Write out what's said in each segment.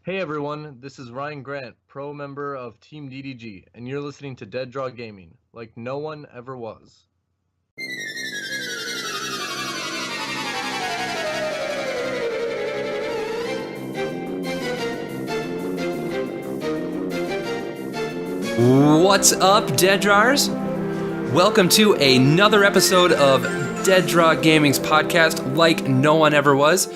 Hey everyone, this is Ryan Grant, pro member of Team DDG, and you're listening to Deaddrawgaming, like no one ever was. What's up, Dead Drawers? Welcome to another episode of Deaddrawgaming's podcast, like no one ever was.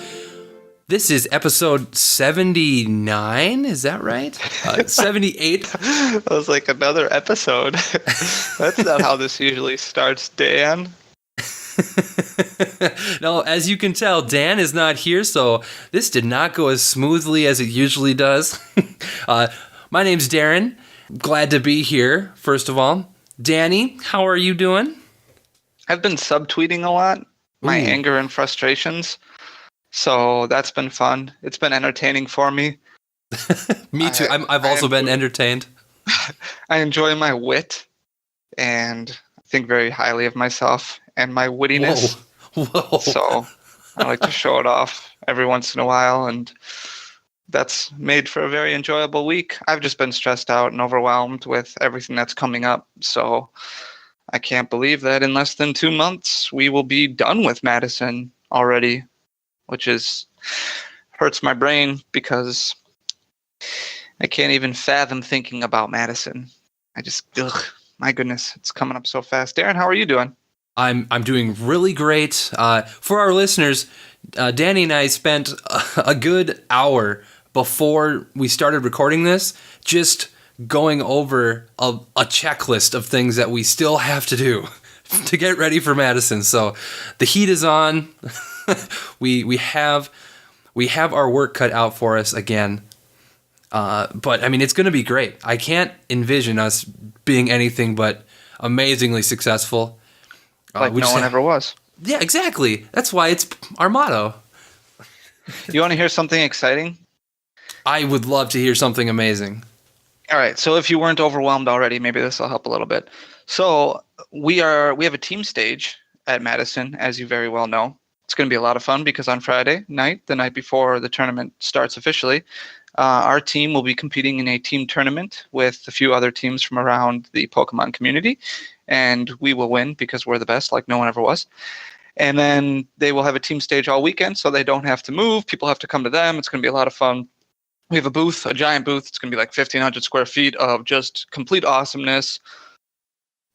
This is episode 79, is that right? 78. I was like, another episode. That's not how this usually starts, Dan. No, as you can tell, Dan is not here, so this did not go as smoothly as it usually does. My name's Darren. Glad to be here, first of all. Danny, how are you doing? I've been subtweeting a lot, my anger and frustrations. So that's been fun. It's been entertaining for me. Me too. I've also been entertained. I enjoy my wit and think very highly of myself and my wittiness. Whoa. So I like to show it off every once in a while, and that's made for a very enjoyable week. I've just been stressed out and overwhelmed with everything that's coming up. So I can't believe that in less than 2 months we will be done with Madison already, which hurts my brain because I can't even fathom thinking about Madison. My goodness, it's coming up so fast. Darren, how are you doing? I'm doing really great. For our listeners, Danny and I spent a good hour before we started recording this just going over a checklist of things that we still have to do to get ready for Madison. So the heat is on. We have our work cut out for us again. But I mean, it's going to be great. I can't envision us being anything but amazingly successful. Like no one ever was. Yeah, exactly. That's why it's our motto. You want to hear something exciting? I would love to hear something amazing. All right. So if you weren't overwhelmed already, maybe this will help a little bit. So we have a team stage at Madison, as you very well know. It's going to be a lot of fun because on Friday night, the night before the tournament starts officially, our team will be competing in a team tournament with a few other teams from around the Pokemon community, and we will win because we're the best, like no one ever was. And then they will have a team stage all weekend, so they don't have to move. People have to come to them. It's going to be a lot of fun. We have a booth, a giant booth. It's going to be like 1,500 square feet of just complete awesomeness.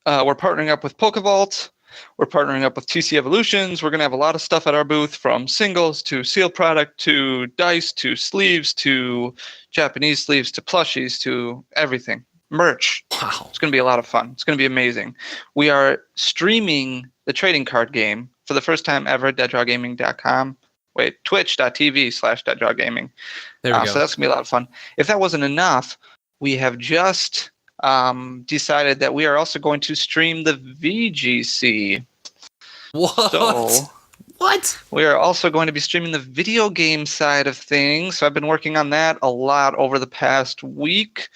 We're partnering up with Pokevault. We're partnering up with TC Evolutions. We're going to have a lot of stuff at our booth, from singles to sealed product to dice to sleeves to Japanese sleeves to plushies to everything. Merch. Wow. It's going to be a lot of fun. It's going to be amazing. We are streaming the trading card game for the first time ever at Deaddrawgaming.com. Wait, twitch.tv/Deaddrawgaming. There we go. So that's going to be a lot of fun. If that wasn't enough, we have just decided that we are also going to stream the VGC. What? So What? we are also going to be streaming the video game side of things. So I've been working on that a lot over the past week.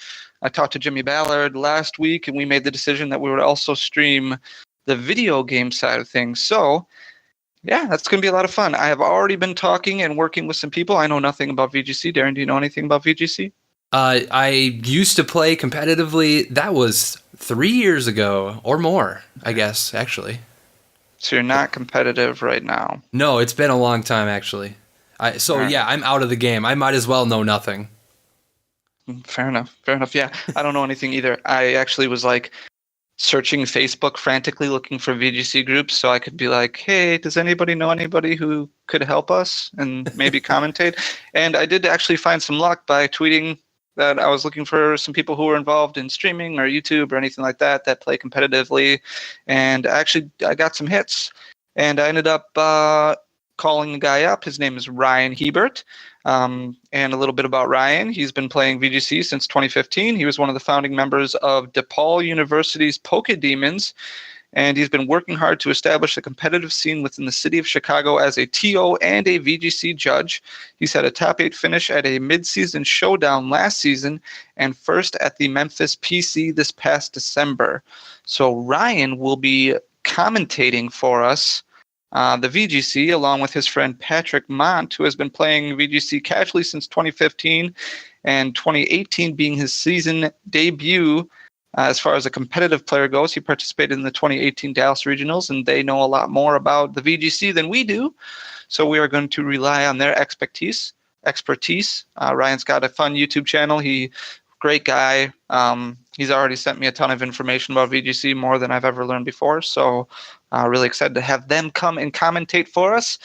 I talked to Jimmy Ballard last week, and we made the decision that we would also stream the video game side of things. So yeah, that's going to be a lot of fun. I have already been talking and working with some people. I know nothing about VGC. Darren, do you know anything about VGC? I used to play competitively. That was 3 years ago or more, I guess, actually. So you're not competitive right now. No, it's been a long time, actually. Yeah, I'm out of the game. I might as well know nothing. Fair enough. Yeah, I don't know anything either. I actually was like searching Facebook frantically looking for VGC groups so I could be like, hey, does anybody know anybody who could help us and maybe commentate? And I did actually find some luck by tweeting that I was looking for some people who were involved in streaming or YouTube or anything like that play competitively. And actually, I got some hits. And I ended up calling the guy up. His name is Ryan Hebert. And a little bit about Ryan. He's been playing VGC since 2015. He was one of the founding members of DePaul University's Pokedemons. And he's been working hard to establish a competitive scene within the city of Chicago as a TO and a VGC judge. He's had a top 8 finish at a mid-season showdown last season and first at the Memphis PC this past December. So Ryan will be commentating for us the VGC, along with his friend Patrick Mont, who has been playing VGC casually since 2015, and 2018 being his season debut. As far as a competitive player goes, he participated in the 2018 Dallas Regionals, and they know a lot more about the VGC than we do. So we are going to rely on their expertise. Ryan's got a fun YouTube channel. Great guy. He's already sent me a ton of information about VGC, more than I've ever learned before. So really excited to have them come and commentate for us.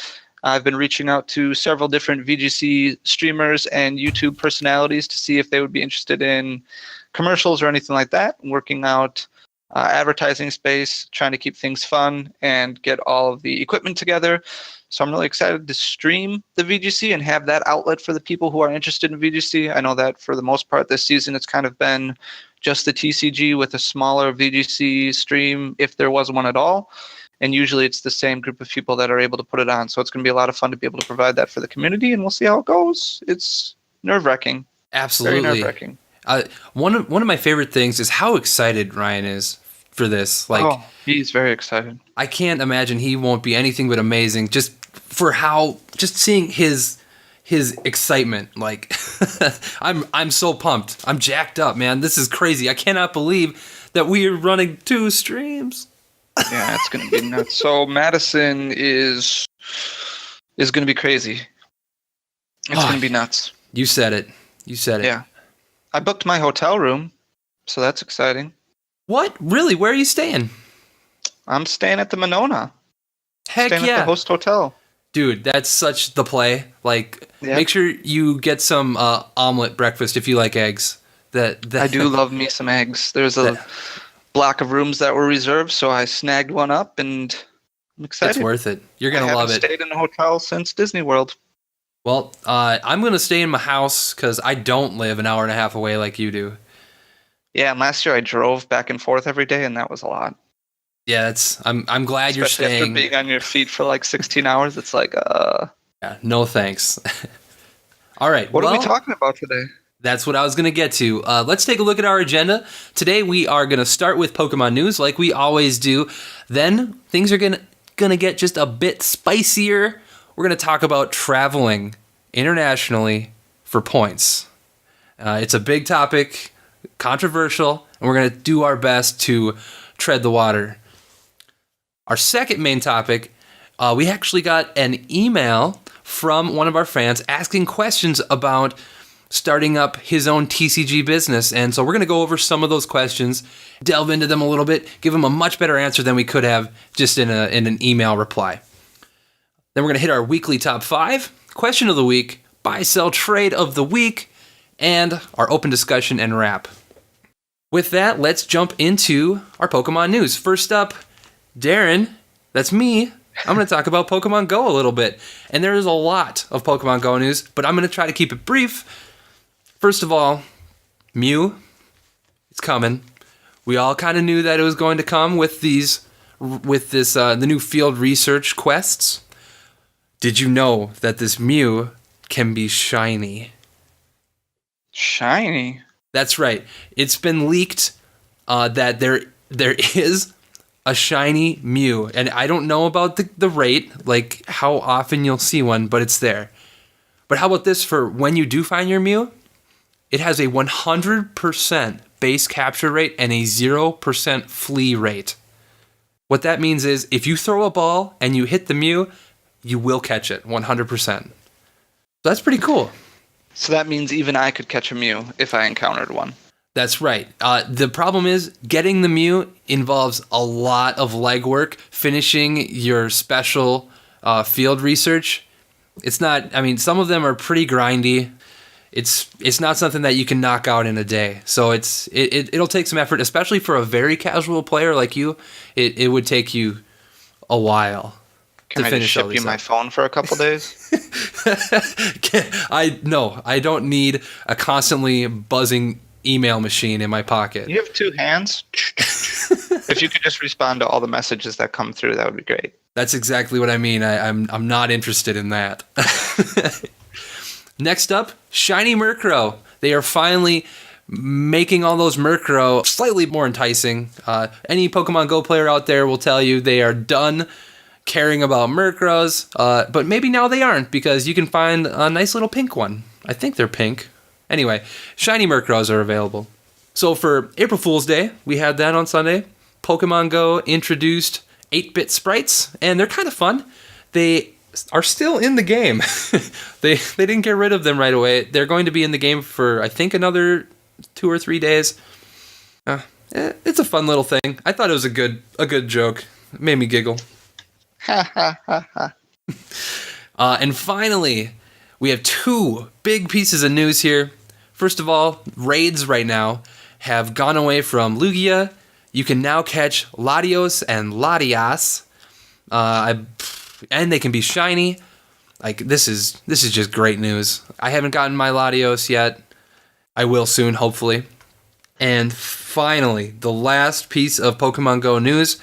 I've been reaching out to several different VGC streamers and YouTube personalities to see if they would be interested in commercials or anything like that. Working out advertising space, trying to keep things fun and get all of the equipment together. So I'm really excited to stream the VGC and have that outlet for the people who are interested in VGC. I know that for the most part this season it's kind of been just the TCG with a smaller VGC stream, if there was one at all. And usually it's the same group of people that are able to put it on. So it's going to be a lot of fun to be able to provide that for the community, and we'll see how it goes. It's nerve-wracking. Absolutely. Very nerve-wracking. One of my favorite things is how excited Ryan is for this. Like, he's very excited. I can't imagine he won't be anything but amazing just seeing his excitement. Like, I'm so pumped. I'm jacked up, man. This is crazy. I cannot believe that we are running 2 streams. Yeah, it's going to be nuts. So Madison is going to be crazy. It's going to be nuts. You said it. Yeah. I booked my hotel room, so that's exciting. What? Really? Where are you staying? I'm staying at the Monona. Heck staying yeah. at the host hotel. Dude, that's such the play. Like, Make sure you get some omelet breakfast if you like eggs. I do love me some eggs. There's a block of rooms that were reserved, so I snagged one up, and I'm excited. It's worth it. You're going to love it. I haven't stayed in a hotel since Disney World. Well, I'm going to stay in my house because I don't live an hour and a half away like you do. Yeah, and last year I drove back and forth every day, and that was a lot. Yeah, I'm glad you're staying. After being on your feet for like 16 hours, it's like, Yeah, no thanks. All right. What are we talking about today? That's what I was going to get to. Let's take a look at our agenda. Today we are going to start with Pokemon news like we always do. Then things are going to get just a bit spicier. We're going to talk about traveling internationally for points. It's a big topic, controversial, and we're going to do our best to tread the water. Our second main topic, we actually got an email from one of our fans asking questions about starting up his own TCG business. And so we're going to go over some of those questions, delve into them a little bit, give him a much better answer than we could have just in an email reply. Then we're going to hit our weekly top 5, question of the week, buy, sell, trade of the week, and our open discussion and wrap. With that, let's jump into our Pokemon news. First up, Darren, that's me. I'm going to talk about Pokemon Go a little bit. And there is a lot of Pokemon Go news, but I'm going to try to keep it brief. First of all, Mew, it's coming. We all kind of knew that it was going to come with the new field research quests. Did you know that this Mew can be shiny? Shiny? That's right. It's been leaked that there is a shiny Mew, and I don't know about the rate, like how often you'll see one, but it's there. But how about this for when you do find your Mew? It has a 100% base capture rate and a 0% flea rate. What that means is if you throw a ball and you hit the Mew, you will catch it 100%. That's pretty cool. So that means even I could catch a Mew if I encountered one. That's right. The problem is getting the Mew involves a lot of legwork, finishing your special field research. It's not, I mean, some of them are pretty grindy. It's not something that you can knock out in a day. So it'll take some effort, especially for a very casual player like you. It would take you a while. Can I just ship you my phone for a couple days? I don't need a constantly buzzing email machine in my pocket. You have 2 hands? If you could just respond to all the messages that come through, that would be great. That's exactly what I mean. I'm not interested in that. Next up, Shiny Murkrow. They are finally making all those Murkrow slightly more enticing. Any Pokemon Go player out there will tell you they are done caring about Murkrows, but maybe now they aren't because you can find a nice little pink one. I think they're pink. Anyway, shiny Murkrows are available. So for April Fool's Day, we had that on Sunday. Pokemon Go introduced 8-bit sprites, and they're kind of fun. They are still in the game. They didn't get rid of them right away. They're going to be in the game for, I think, another 2 or 3 days. It's a fun little thing. I thought it was a good joke. It made me giggle. And finally, we have 2 big pieces of news here. First of all, raids right now have gone away from Lugia. You can now catch Latios and Latias, and they can be shiny. Like this is just great news. I haven't gotten my Latios yet. I will soon, hopefully. And finally, the last piece of Pokemon Go news.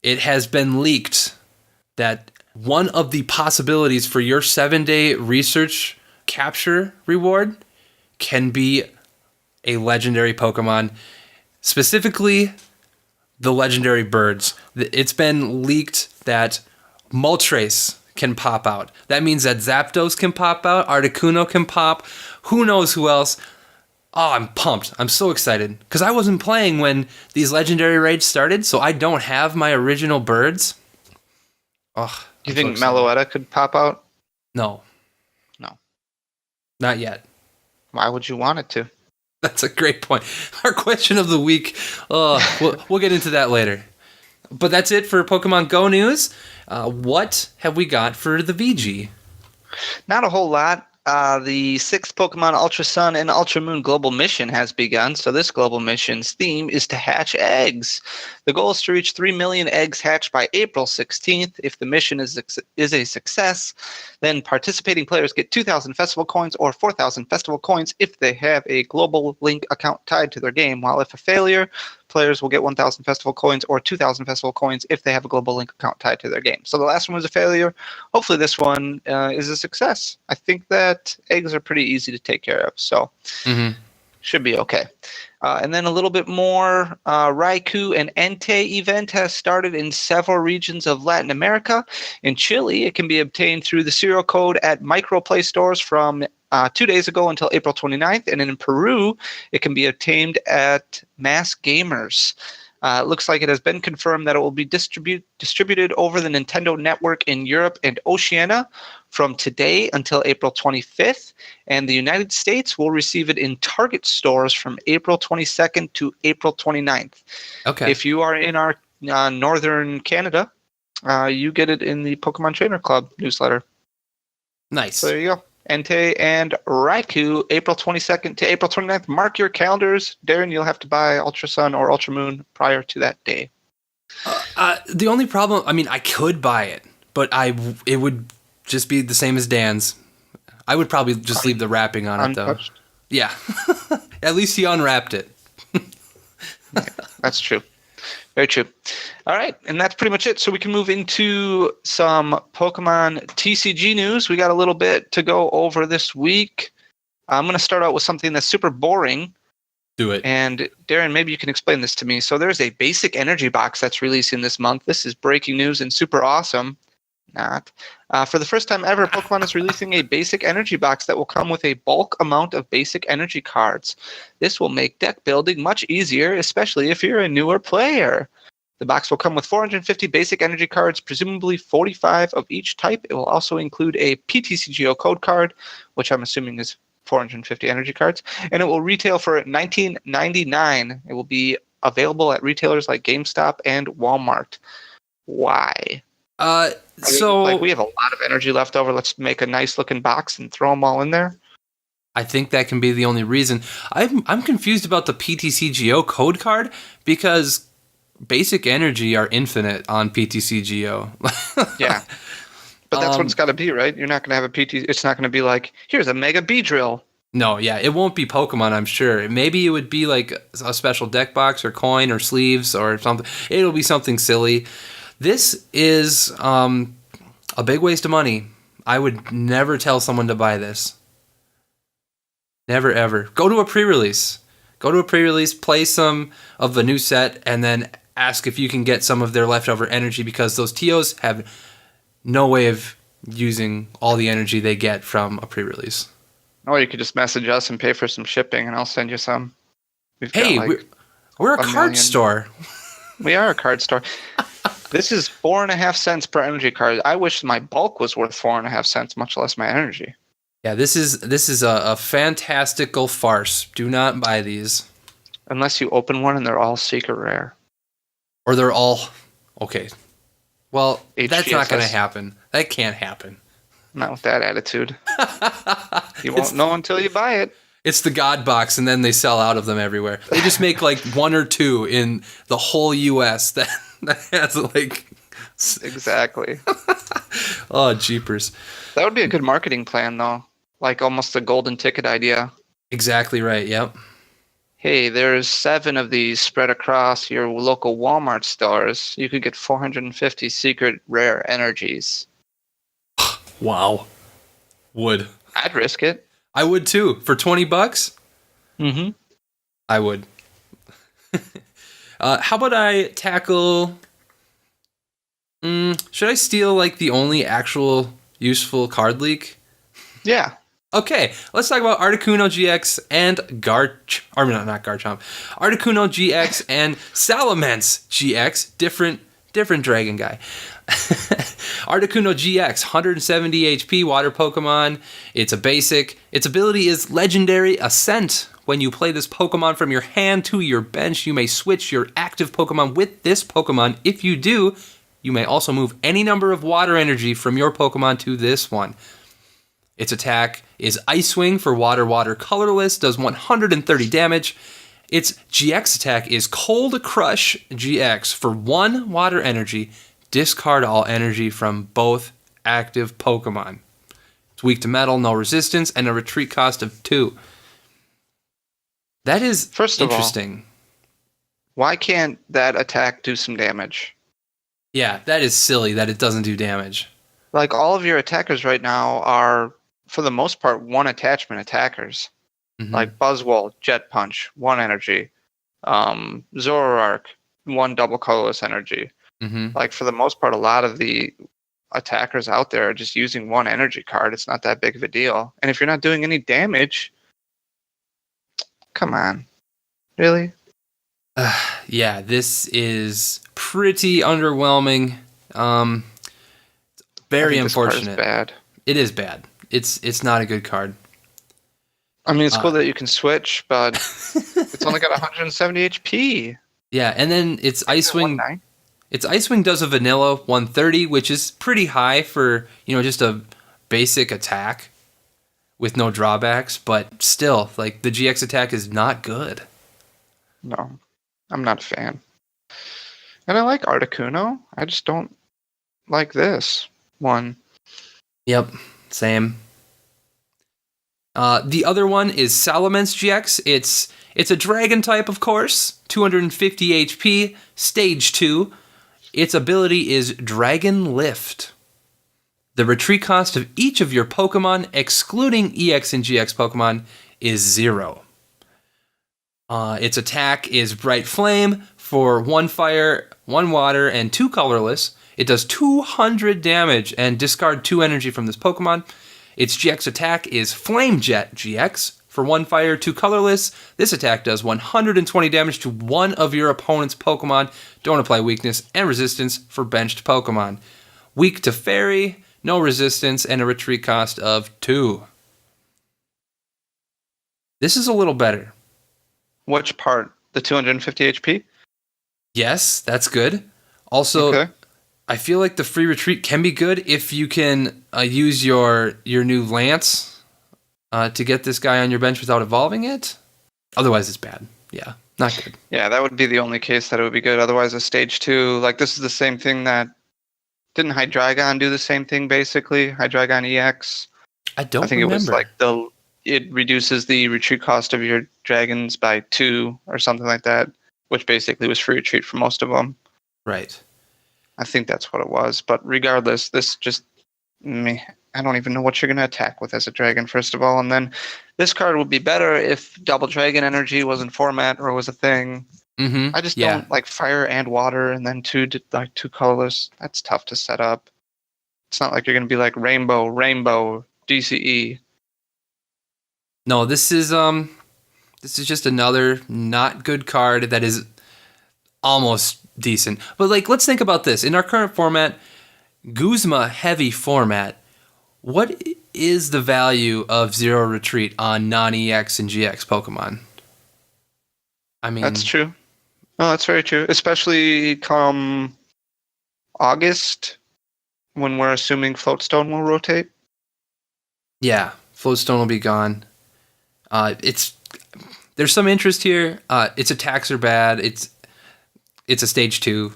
It has been leaked that one of the possibilities for your 7-day research capture reward can be a legendary Pokemon, specifically the legendary birds. It's been leaked that Moltres can pop out. That means that Zapdos can pop out, Articuno can pop, who knows who else. Oh, I'm pumped. I'm so excited. Because I wasn't playing when these legendary raids started, so I don't have my original birds. Oh, you think Meloetta could pop out? No. Not yet. Why would you want it to? That's a great point. Our question of the week. We'll get into that later. But that's it for Pokemon Go news. What have we got for the VG? Not a whole lot. The 6th Pokemon Ultra Sun and Ultra Moon global mission has begun. So this global mission's theme is to hatch eggs. The goal is to reach 3 million eggs hatched by April 16th. If the mission is a success, then participating players get 2,000 festival coins or 4,000 festival coins if they have a global link account tied to their game. While if a failure, players will get 1,000 festival coins or 2,000 festival coins if they have a global link account tied to their game. So the last one was a failure. Hopefully this one is a success. I think that eggs are pretty easy to take care of, so should be okay. And then a little bit more, Raikou and Entei event has started in several regions of Latin America. In Chile, it can be obtained through the serial code at microplay stores from 2 days ago until April 29th. And in Peru, it can be obtained at Mass Gamers. It looks like it has been confirmed that it will be distributed over the Nintendo network in Europe and Oceania from today until April 25th. And the United States will receive it in Target stores from April 22nd to April 29th. Okay. If you are in our northern Canada, you get it in the Pokemon Trainer Club newsletter. Nice. So there you go. Entei and Raikou, April 22nd to April 29th. Mark your calendars. Darren, you'll have to buy Ultra Sun or Ultra Moon prior to that day. The only problem, I mean, I could buy it, but it would just be the same as Dan's. I would probably just leave the wrapping on it, though. Untouched. Yeah. At least he unwrapped it. Yeah, that's true. Very true. All right, and that's pretty much it. So we can move into some Pokemon TCG news. We got a little bit to go over this week. I'm going to start out with something that's super boring. Do it. And Darren, maybe you can explain this to me. So there's a basic energy box that's releasing this month. This is breaking news and super awesome. Not. For the first time ever, Pokemon is releasing a basic energy box that will come with a bulk amount of basic energy cards. This will make deck building much easier, especially if you're a newer player. The box will come with 450 basic energy cards, presumably 45 of each type. It will also include a PTCGO code card, which I'm assuming is 450 energy cards, and it will retail for $19.99. It will be available at retailers like GameStop and Walmart. Why? So we have a lot of energy left over. Let's make a nice looking box and throw them all in there. I think that can be the only reason. I'm confused about the PTCGO code card because basic energy are infinite on PTCGO. Yeah. But that's what it's got to be, right? You're not going to have a PT. It's not going to be like, here's a Mega Beedrill. No, yeah, it won't be Pokemon, I'm sure. Maybe it would be like a special deck box or coin or sleeves or something. It'll be something silly. This is a big waste of money. I would never tell someone to buy this. Never, ever. Go to a pre-release. Play some of the new set, and then ask if you can get some of their leftover energy, because those TOs have no way of using all the energy they get from a pre-release. Or you could just message us and pay for some shipping, and I'll send you some. Hey, we're a card store. We are a card store. This is 4.5 cents per energy card. I wish my bulk was worth 4.5 cents, much less my energy. Yeah, this is a fantastical farce. Do not buy these. Unless you open one and they're all secret rare. Or they're all... Okay. Well, HGSS. That's not going to happen. That can't happen. Not with that attitude. You won't know until you buy it. It's the God box, and then they sell out of them everywhere. They just make like one or two in the whole U.S. that has like... Exactly. Oh, jeepers. That would be a good marketing plan, though. Like almost a golden ticket idea. Exactly right, yep. Hey, there's 7 of these spread across your local Walmart stores. You could get 450 secret rare energies. Wow. Would. I'd risk it. I would too. For $20? Mm-hmm. I would. How about I tackle... should I steal like the only actual useful card leak? Yeah. Okay, let's talk about Articuno GX and Garchomp. Articuno GX and Salamence GX, different dragon guy. Articuno GX, 170 HP, water Pokemon. It's a basic. Its ability is Legendary Ascent. When you play this Pokemon from your hand to your bench, you may switch your active Pokemon with this Pokemon. If you do, you may also move any number of water energy from your Pokemon to this one. Its attack is Ice Wing for water colorless, does 130 damage. Its GX attack is Cold Crush GX for 1 water energy. Discard all energy from both active Pokemon. It's weak to metal, no resistance, and a retreat cost of 2. That is First of interesting. Why can't that attack do some damage? Yeah, that is silly that it doesn't do damage. Like, all of your attackers right now are, for the most part, 1 attachment attackers. Mm-hmm. Like Buzzwole, Jet Punch, 1 energy. Zoroark, 1 double colorless energy. Mm-hmm. Like, for the most part, a lot of the attackers out there are just using 1 energy card. It's not that big of a deal. And if you're not doing any damage, come on. Really? Yeah, this is pretty underwhelming. Very unfortunate. This card is bad. It is bad. It's not a good card. I mean, it's cool that you can switch, but it's only got 170 HP. Yeah, and then its Ice Wing. Its Ice Wing does a vanilla 130, which is pretty high for, just a basic attack with no drawbacks. But still, like, the GX attack is not good. No, I'm not a fan. And I like Articuno. I just don't like this one. Yep, same. The other one is Salamence GX. It's a dragon type, of course. 250 HP, stage 2. Its ability is Dragon Lift. The retreat cost of each of your Pokemon, excluding EX and GX Pokemon, is 0. Its attack is Bright Flame for 1 fire, 1 water, and 2 colorless. It does 200 damage and discard 2 energy from this Pokemon. Its GX attack is Flame Jet GX for 1 fire, 2 colorless. This attack does 120 damage to one of your opponent's Pokemon. Don't apply weakness and resistance for benched Pokemon. Weak to Fairy, no resistance, and a retreat cost of 2. This is a little better. Which part? The 250 HP? Yes, that's good. Also, okay. I feel like the free retreat can be good if you can use your new Lance to get this guy on your bench without evolving it. Otherwise, it's bad. Yeah, not good. Yeah, that would be the only case that it would be good. Otherwise, a stage 2, like, this is the same thing that... Didn't Hydreigon do the same thing, basically? Hydreigon EX? I think remember. It was like it reduces the retreat cost of your dragons by 2 or something like that, which basically was free retreat for most of them. Right. I think that's what it was. But regardless, this just... I don't even know what you're going to attack with as a dragon, first of all. And then this card would be better if Double Dragon Energy wasn't format or was a thing. Mm-hmm. I just don't like fire and water and then two colorless. That's tough to set up. It's not like you're going to be like rainbow, DCE. No, this is just another not good card that is almost decent. But like, let's think about this. In our current format, Guzma heavy format, what is the value of Zero Retreat on non-EX and GX Pokemon? I mean, that's true. No, that's very true. Especially come August, when we're assuming Floatstone will rotate. Yeah, Floatstone will be gone. There's some interest here. Its attacks are bad. It's a stage 2.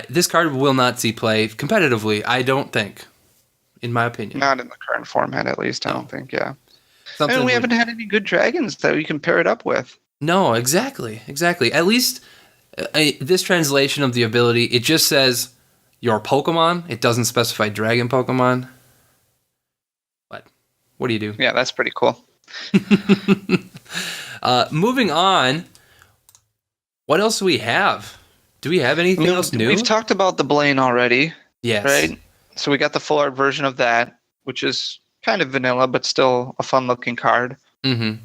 This card will not see play competitively, I don't think, in my opinion. Not in the current format, at least. I don't think. Yeah. And we haven't had any good dragons that we can pair it up with. No, exactly. At least this translation of the ability, it just says your Pokemon. It doesn't specify Dragon Pokemon. But what do you do? Yeah, that's pretty cool. Moving on. What else do we have? Do we have anything else new? We've talked about the Blaine already. Yes. Right? So we got the full art version of that, which is kind of vanilla, but still a fun looking card. Mm-hmm.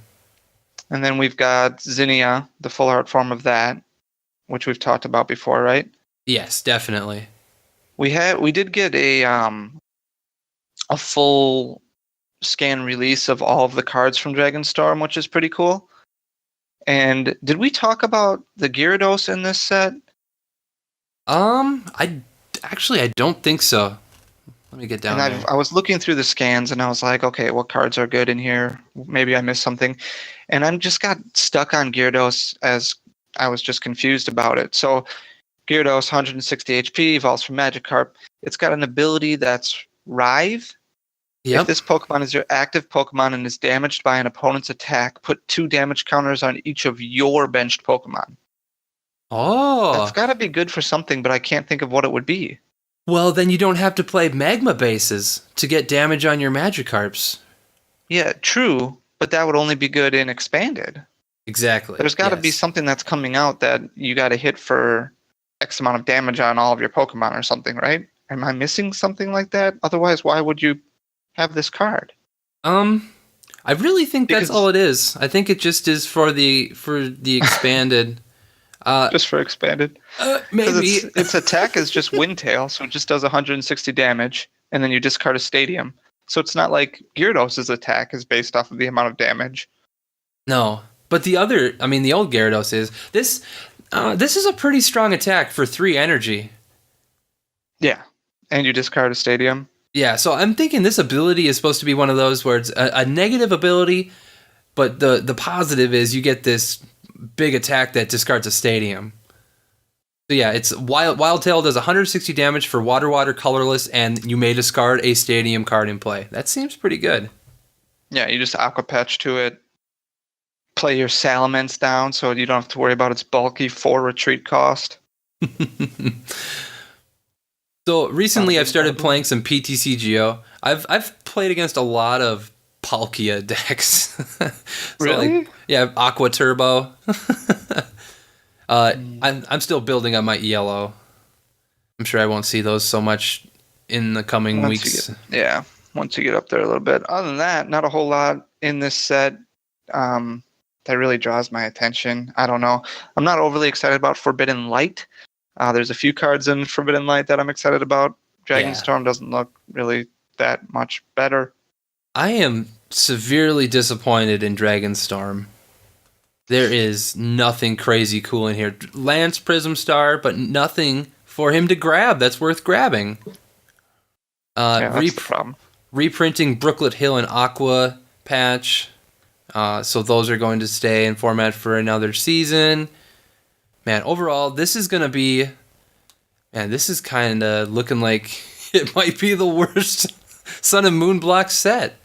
And then we've got Zinnia, the full art form of that, which we've talked about before, right? Yes, definitely. We did get a full scan release of all of the cards from Dragonstorm, which is pretty cool. And did we talk about the Gyarados in this set? I don't think so. Let me get down there. I was looking through the scans and I was like, okay, what cards are good in here? Maybe I missed something. And I just got stuck on Gyarados as I was just confused about it. So Gyarados, 160 HP, evolves from Magikarp. It's got an ability that's Rive. Yep. If this Pokemon is your active Pokemon and is damaged by an opponent's attack, put 2 damage counters on each of your benched Pokemon. Oh. That's got to be good for something, but I can't think of what it would be. Well, then you don't have to play Magma bases to get damage on your Magikarps. Yeah, true, but that would only be good in Expanded. Exactly. There's got to be something that's coming out that you got to hit for X amount of damage on all of your Pokemon or something, right? Am I missing something like that? Otherwise, why would you have this card? I really think that's all it is. I think it just is for the expanded. Just for expanded. Maybe its attack is just Windtail, so it just does 160 damage, and then you discard a Stadium. So it's not like Gyarados' attack is based off of the amount of damage. No, but the old Gyarados is this. This is a pretty strong attack for 3 energy. Yeah, and you discard a Stadium. Yeah, so I'm thinking this ability is supposed to be one of those where it's a negative ability, but the positive is you get this big attack that discards a Stadium. So yeah, it's Wild Tail does 160 damage for water colorless, and you may discard a Stadium card in play. That seems pretty good. Yeah, you just Aqua Patch to it, play your Salamence down so you don't have to worry about its bulky 4 retreat cost. So recently I've started playing some PTCGO. I've played against a lot of Palkia decks. So really? Aqua Turbo. I'm still building up my ELO. I'm sure I won't see those so much in the coming weeks. Once you get up there a little bit. Other than that, not a whole lot in this set that really draws my attention. I don't know. I'm not overly excited about Forbidden Light. There's a few cards in Forbidden Light that I'm excited about. Dragonstorm doesn't look really that much better. I am severely disappointed in Dragonstorm. There is nothing crazy cool in here. Lance Prism Star, but nothing for him to grab that's worth grabbing. That's the problem. Reprinting Brooklet Hill and Aqua patch. So those are going to stay in format for another season. Man, overall, this is going to be... Man, this is kind of looking like it might be the worst Sun and Moon block set.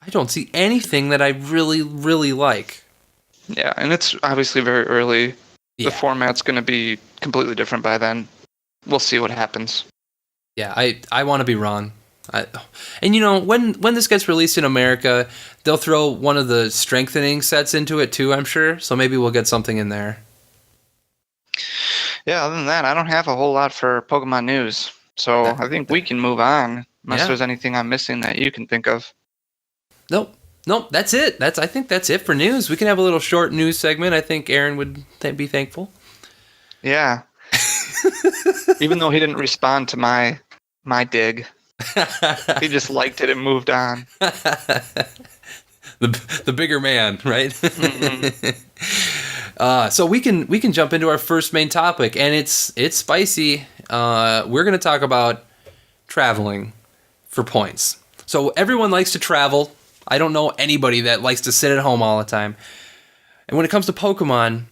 I don't see anything that I really, really like. Yeah, and it's obviously very early. Yeah. The format's going to be completely different by then. We'll see what happens. Yeah, I want to be wrong. And when this gets released in America, they'll throw one of the strengthening sets into it too, I'm sure. So maybe we'll get something in there. Yeah, other than that, I don't have a whole lot for Pokemon news. So I think we can move on, unless there's anything I'm missing that you can think of. Nope, that's it. I think that's it for news. We can have a little short news segment. I think Aaron would be thankful. Yeah. Even though he didn't respond to my dig, he just liked it and moved on. The bigger man, right? Mm-hmm. So we can jump into our first main topic, and it's spicy. We're going to talk about traveling for points. So everyone likes to travel. I don't know anybody that likes to sit at home all the time. And when it comes to Pokemon,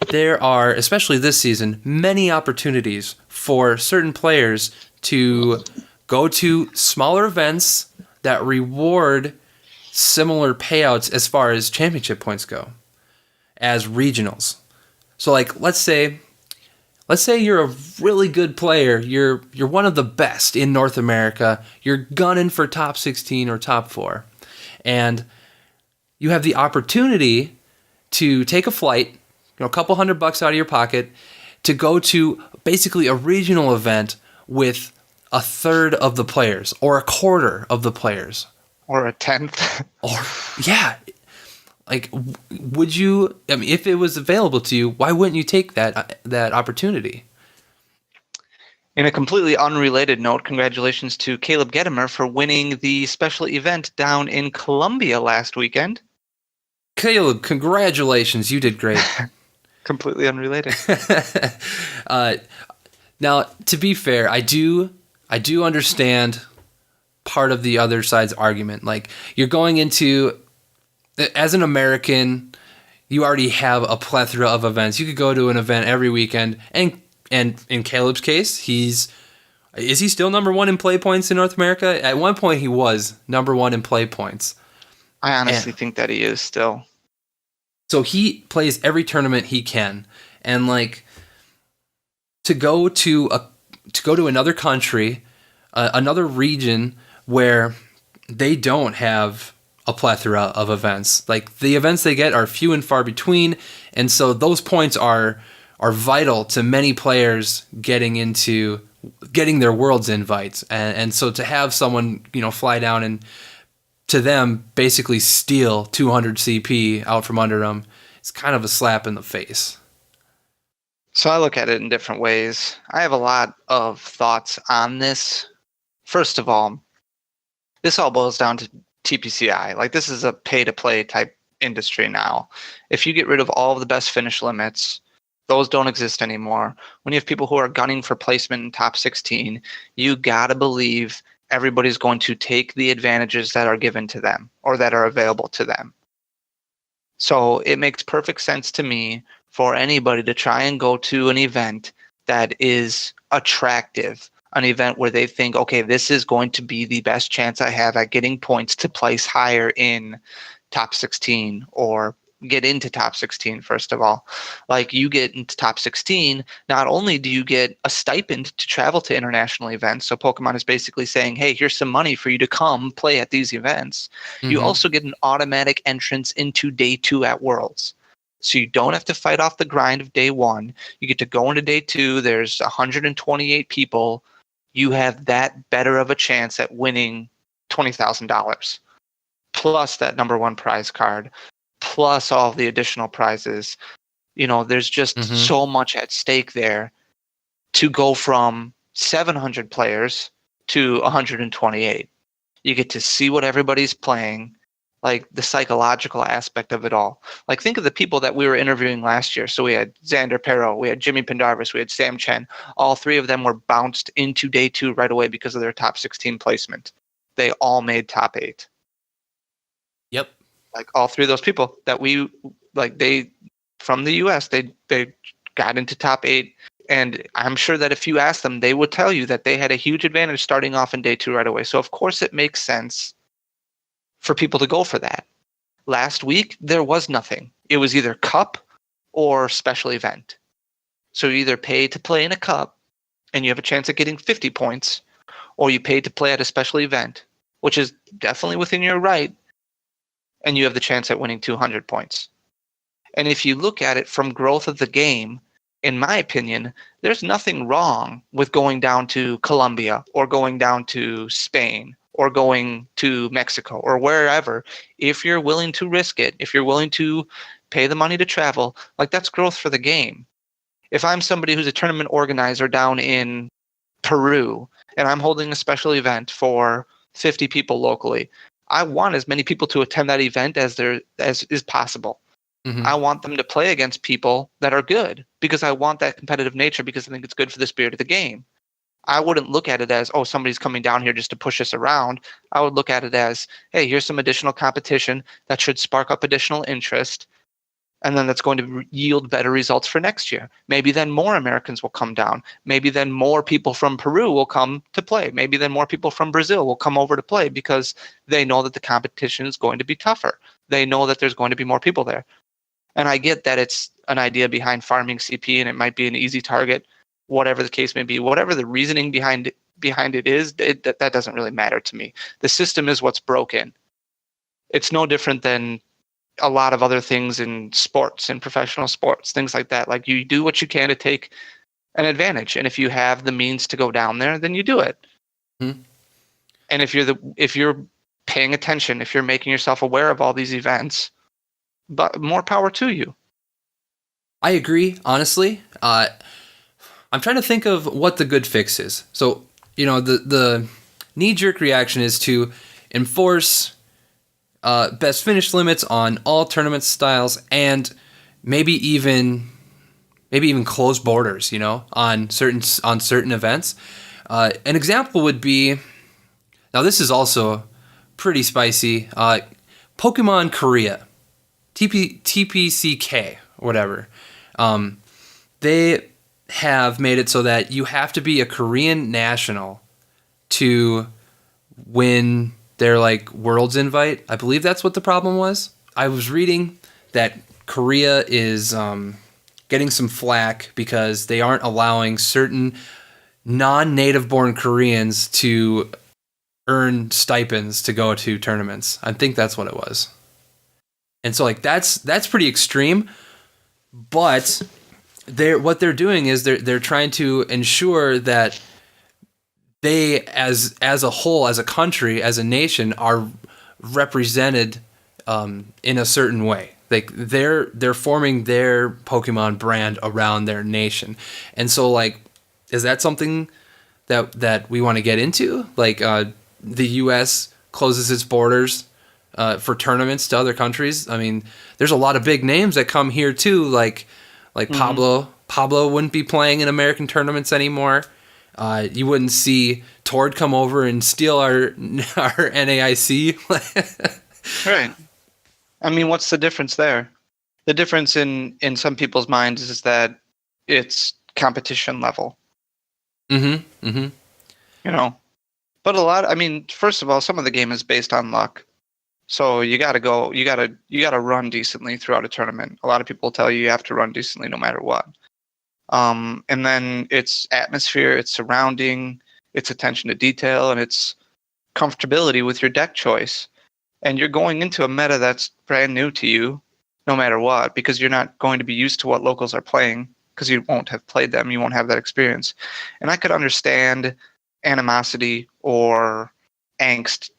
there are, especially this season, many opportunities for certain players to go to smaller events that reward similar payouts as far as championship points go as regionals. So like let's say you're a really good player, you're one of the best in North America, you're gunning for top 16 or top 4. And you have the opportunity to take a flight, a couple $100 out of your pocket, to go to basically a regional event with a third of the players or a quarter of the players. Or a tenth. Like, would you, I mean, if it was available to you, why wouldn't you take that opportunity? In a completely unrelated note, congratulations to Caleb Gedimer for winning the special event down in Columbia last weekend. Caleb, congratulations. You did great. Completely unrelated. Now, to be fair, I do understand part of the other side's argument. Like, you're going into, as an American, you already have a plethora of events. You could go to an event every weekend, and in Caleb's case, is he still number 1 in play points in North America? At one point, he was number 1 in play points. I honestly think that he is still. So he plays every tournament he can, and like to go to another country, another region where they don't have a plethora of events. Like, the events they get are few and far between, and so those points are vital to many players getting their Worlds invites. And so to have someone, fly down and to them basically steal 200 CP out from under them, it's kind of a slap in the face. So I look at it in different ways. I have a lot of thoughts on this. First of all, this all boils down to TPCI. Like, this is a pay-to-play type industry now. If you get rid of all of the best finish limits, those don't exist anymore. When you have people who are gunning for placement in top 16, you gotta believe everybody's going to take the advantages that are given to them or that are available to them. So it makes perfect sense to me for anybody to try and go to an event that is attractive, an event where they think, okay, this is going to be the best chance I have at getting points to place higher in top 16 or get into top 16. First of all, like, you get into top 16, not only do you get a stipend to travel to international events, so Pokemon is basically saying, hey, here's some money for you to come play at these events. Mm-hmm. You also get an automatic entrance into day 2 at Worlds. So you don't have to fight off the grind of day 1. You get to go into day 2. There's 128 people. You have that better of a chance at winning $20,000 plus that number 1 prize card, plus all the additional prizes. There's just so much at stake there to go from 700 players to 128. You get to see what everybody's playing, like the psychological aspect of it all. Like, think of the people that we were interviewing last year. So we had Xander Perro, we had Jimmy Pendarvis, we had Sam Chen. All 3 of them were bounced into day 2 right away because of their top 16 placement. They all made top 8. Yep. Like, all 3 of those people that we, like, they, from the US, they got into top 8. And I'm sure that if you ask them, they would tell you that they had a huge advantage starting off in day 2 right away. So of course it makes sense for people to go for that. Last week, there was nothing. It was either cup or special event. So you either pay to play in a cup and you have a chance at getting 50 points, or you pay to play at a special event, which is definitely within your right, and you have the chance at winning 200 points. And if you look at it from growth of the game, in my opinion, there's nothing wrong with going down to Colombia or going down to Spain or going to Mexico or wherever. If you're willing to risk it, if you're willing to pay the money to travel, like, that's growth for the game. If I'm somebody who's a tournament organizer down in Peru and I'm holding a special event for 50 people locally, I want as many people to attend that event as is possible. Mm-hmm. I want them to play against people that are good because I want that competitive nature, because I think it's good for the spirit of the game. I wouldn't look at it as, oh, somebody's coming down here just to push us around. I would look at it as, hey, here's some additional competition that should spark up additional interest, and then that's going to yield better results for next year. Maybe then more Americans will come down. Maybe then more people from Peru will come to play. Maybe then more people from Brazil will come over to play because they know that the competition is going to be tougher. They know that there's going to be more people there. And I get that it's an idea behind farming CP and it might be an easy target, whatever the case may be, whatever the reasoning behind it is, that doesn't really matter to me. The system is what's broken. It's no different than a lot of other things in sports, in professional sports, things like that. Like, you do what you can to take an advantage. And if you have the means to go down there, then you do it. Mm-hmm. And if you're paying attention, if you're making yourself aware of all these events, but more power to you. I agree, honestly. I'm trying to think of what the good fix is. So, the knee-jerk reaction is to enforce best finish limits on all tournament styles, and maybe even close borders, on certain events. An example would be, now this is also pretty spicy, Pokemon Korea, TPCK, or whatever. They have made it so that you have to be a Korean national to win their Worlds invite. I believe that's what the problem was. I was reading that Korea is getting some flack because they aren't allowing certain non-native born Koreans to earn stipends to go to tournaments. I think that's what it was. And so that's pretty extreme, but what they're doing is they're trying to ensure that they, as a whole, as a country, as a nation, are represented in a certain way. They're forming their Pokemon brand around their nation, and so is that something that we want to get into? The U.S. closes its borders for tournaments to other countries. I mean, there's a lot of big names that come here too, like Pablo. Pablo wouldn't be playing in American tournaments anymore. You wouldn't see Tord come over and steal our NAIC. Right. I mean, what's the difference there? The difference in some people's minds is that it's competition level. Mm-hmm. Mm-hmm. But first of all, some of the game is based on luck. So you gotta run decently throughout a tournament. A lot of people tell you have to run decently no matter what. And then it's atmosphere, it's surrounding, it's attention to detail, and it's comfortability with your deck choice. And you're going into a meta that's brand new to you, no matter what, because you're not going to be used to what locals are playing, because you won't have played them, you won't have that experience. And I could understand animosity or angst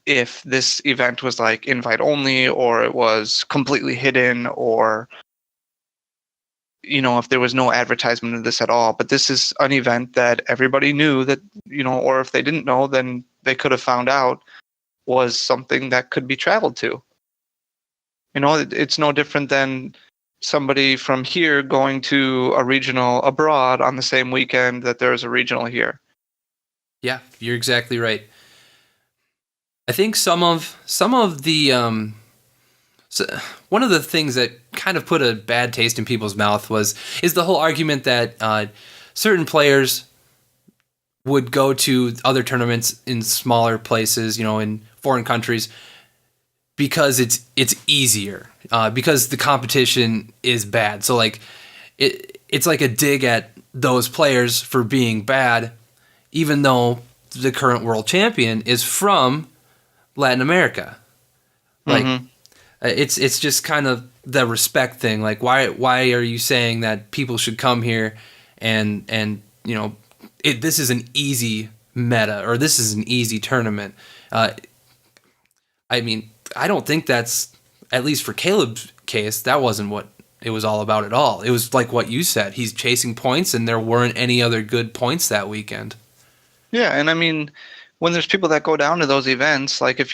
if this event was invite only, or it was completely hidden, or if there was no advertisement of this at all. But this is an event that everybody knew that, or if they didn't know, then they could have found out was something that could be traveled to. It's no different than somebody from here going to a regional abroad on the same weekend that there's a regional here. Yeah, you're exactly right. I think some of the one of the things that kind of put a bad taste in people's mouth is the whole argument that certain players would go to other tournaments in smaller places, in foreign countries, because it's easier, because the competition is bad. So it's like a dig at those players for being bad, even though the current world champion is from Latin America. It's just kind of the respect thing. Like, why are you saying that people should come here and this is an easy meta, or this is an easy tournament? I mean, I don't think that's, at least for Caleb's case, that wasn't what it was all about at all. It was like what you said. He's chasing points, and there weren't any other good points that weekend. Yeah, and I mean, when there's people that go down to those events, like if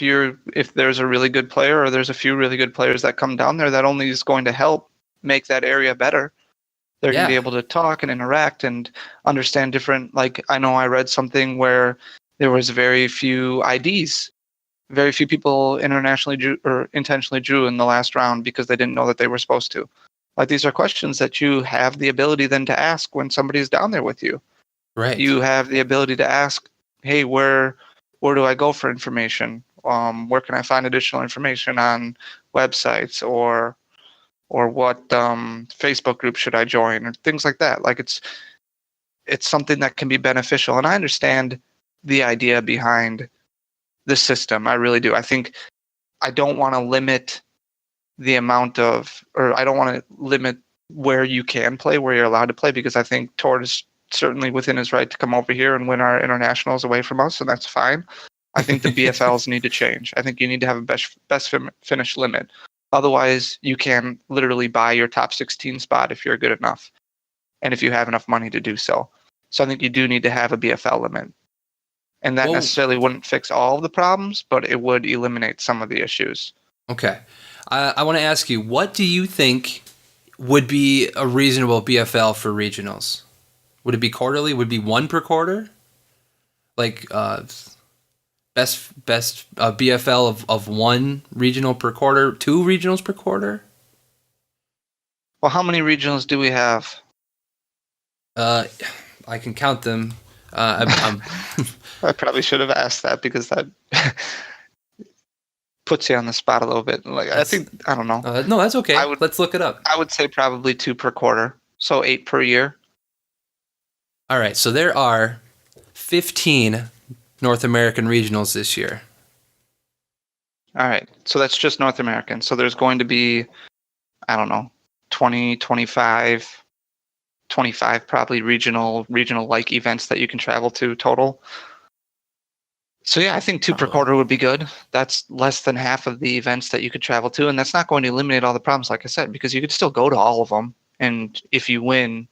there's a really good player or there's a few really good players that come down there, that only is going to help make that area better. They're going to be able to talk and interact and understand different, like I know I read something where there was very few IDs. Very few people internationally drew or intentionally drew in the last round because they didn't know that they were supposed to. Like, these are questions that you have the ability then to ask when somebody's down there with you. Right. You have the ability to ask, hey, where do I go for information? Where can I find additional information on websites, or what Facebook group should I join, or things like that. Like, it's something that can be beneficial. And I understand the idea behind the system. I really do. I think I don't want to limit the amount of, or I don't want to limit where you can play, where you're allowed to play, because I think Tord is certainly within his right to come over here and win our internationals away from us, and that's fine. I think the BFLs need to change. I think you need to have a best finish limit. Otherwise, you can literally buy your top 16 spot if you're good enough, and if you have enough money to do so. So I think you do need to have a BFL limit. And that necessarily wouldn't fix all of the problems, but it would eliminate some of the issues. Okay. I want to ask you, what do you think would be a reasonable BFL for regionals? Would it be quarterly? Would it be one per quarter? Like best BFL of one regional per quarter, 2 regionals per quarter? Well, how many regionals do we have? I can count them. I'm I probably should have asked that, because that puts you on the spot a little bit. Like, I don't know. No, that's okay. Let's look it up. I would say probably 2 per quarter, so 8 per year. All right, so there are 15 North American regionals this year. All right, so that's just North American. So there's going to be, I don't know, 20, 25 probably regional like events that you can travel to total. So yeah, I think 2 per quarter would be good. That's less than half of the events that you could travel to, and that's not going to eliminate all the problems, like I said, because you could still go to all of them, and if you win,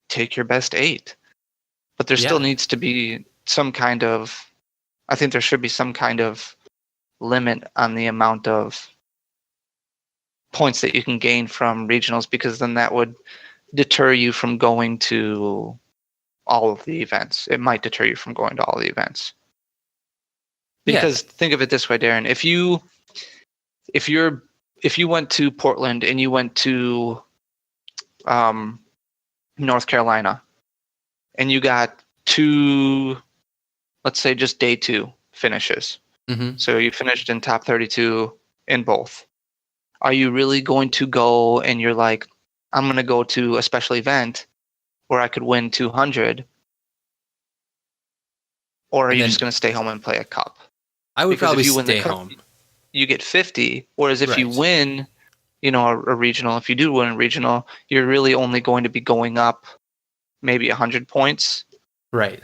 take your best 8. But there still needs to be some kind of, I think there should be some kind of limit on the amount of points that you can gain from regionals, because then that would deter you from going to all of the events. It might deter you from going to all the events. Because think of it this way, Darren, if you went to Portland and you went to North Carolina and you got 2, let's say just day 2 finishes. Mm-hmm. So you finished in top 32 in both. Are you really going to go and you're like, I'm going to go to a special event where I could win 200? Or are you just going to stay home and play a cup? I would probably stay home. You get 50. Whereas if you win, a regional, if you do win a regional, you're really only going to be going up maybe 100 points. Right.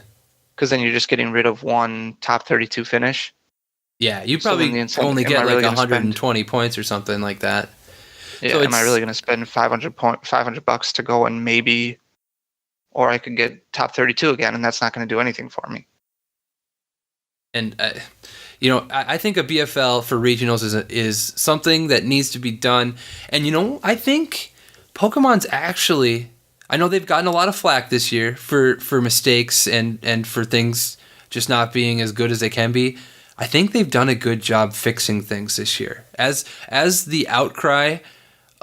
Because then you're just getting rid of one top 32 finish. Yeah, you probably only get like 120 points or something like that. Yeah, so am I really going to spend $500 to go and maybe, or I could get top 32 again, and that's not going to do anything for me. And I think a BFL for regionals is something that needs to be done. And I think Pokemon's actually, I know they've gotten a lot of flack this year for mistakes and for things just not being as good as they can be. I think they've done a good job fixing things this year. As the outcry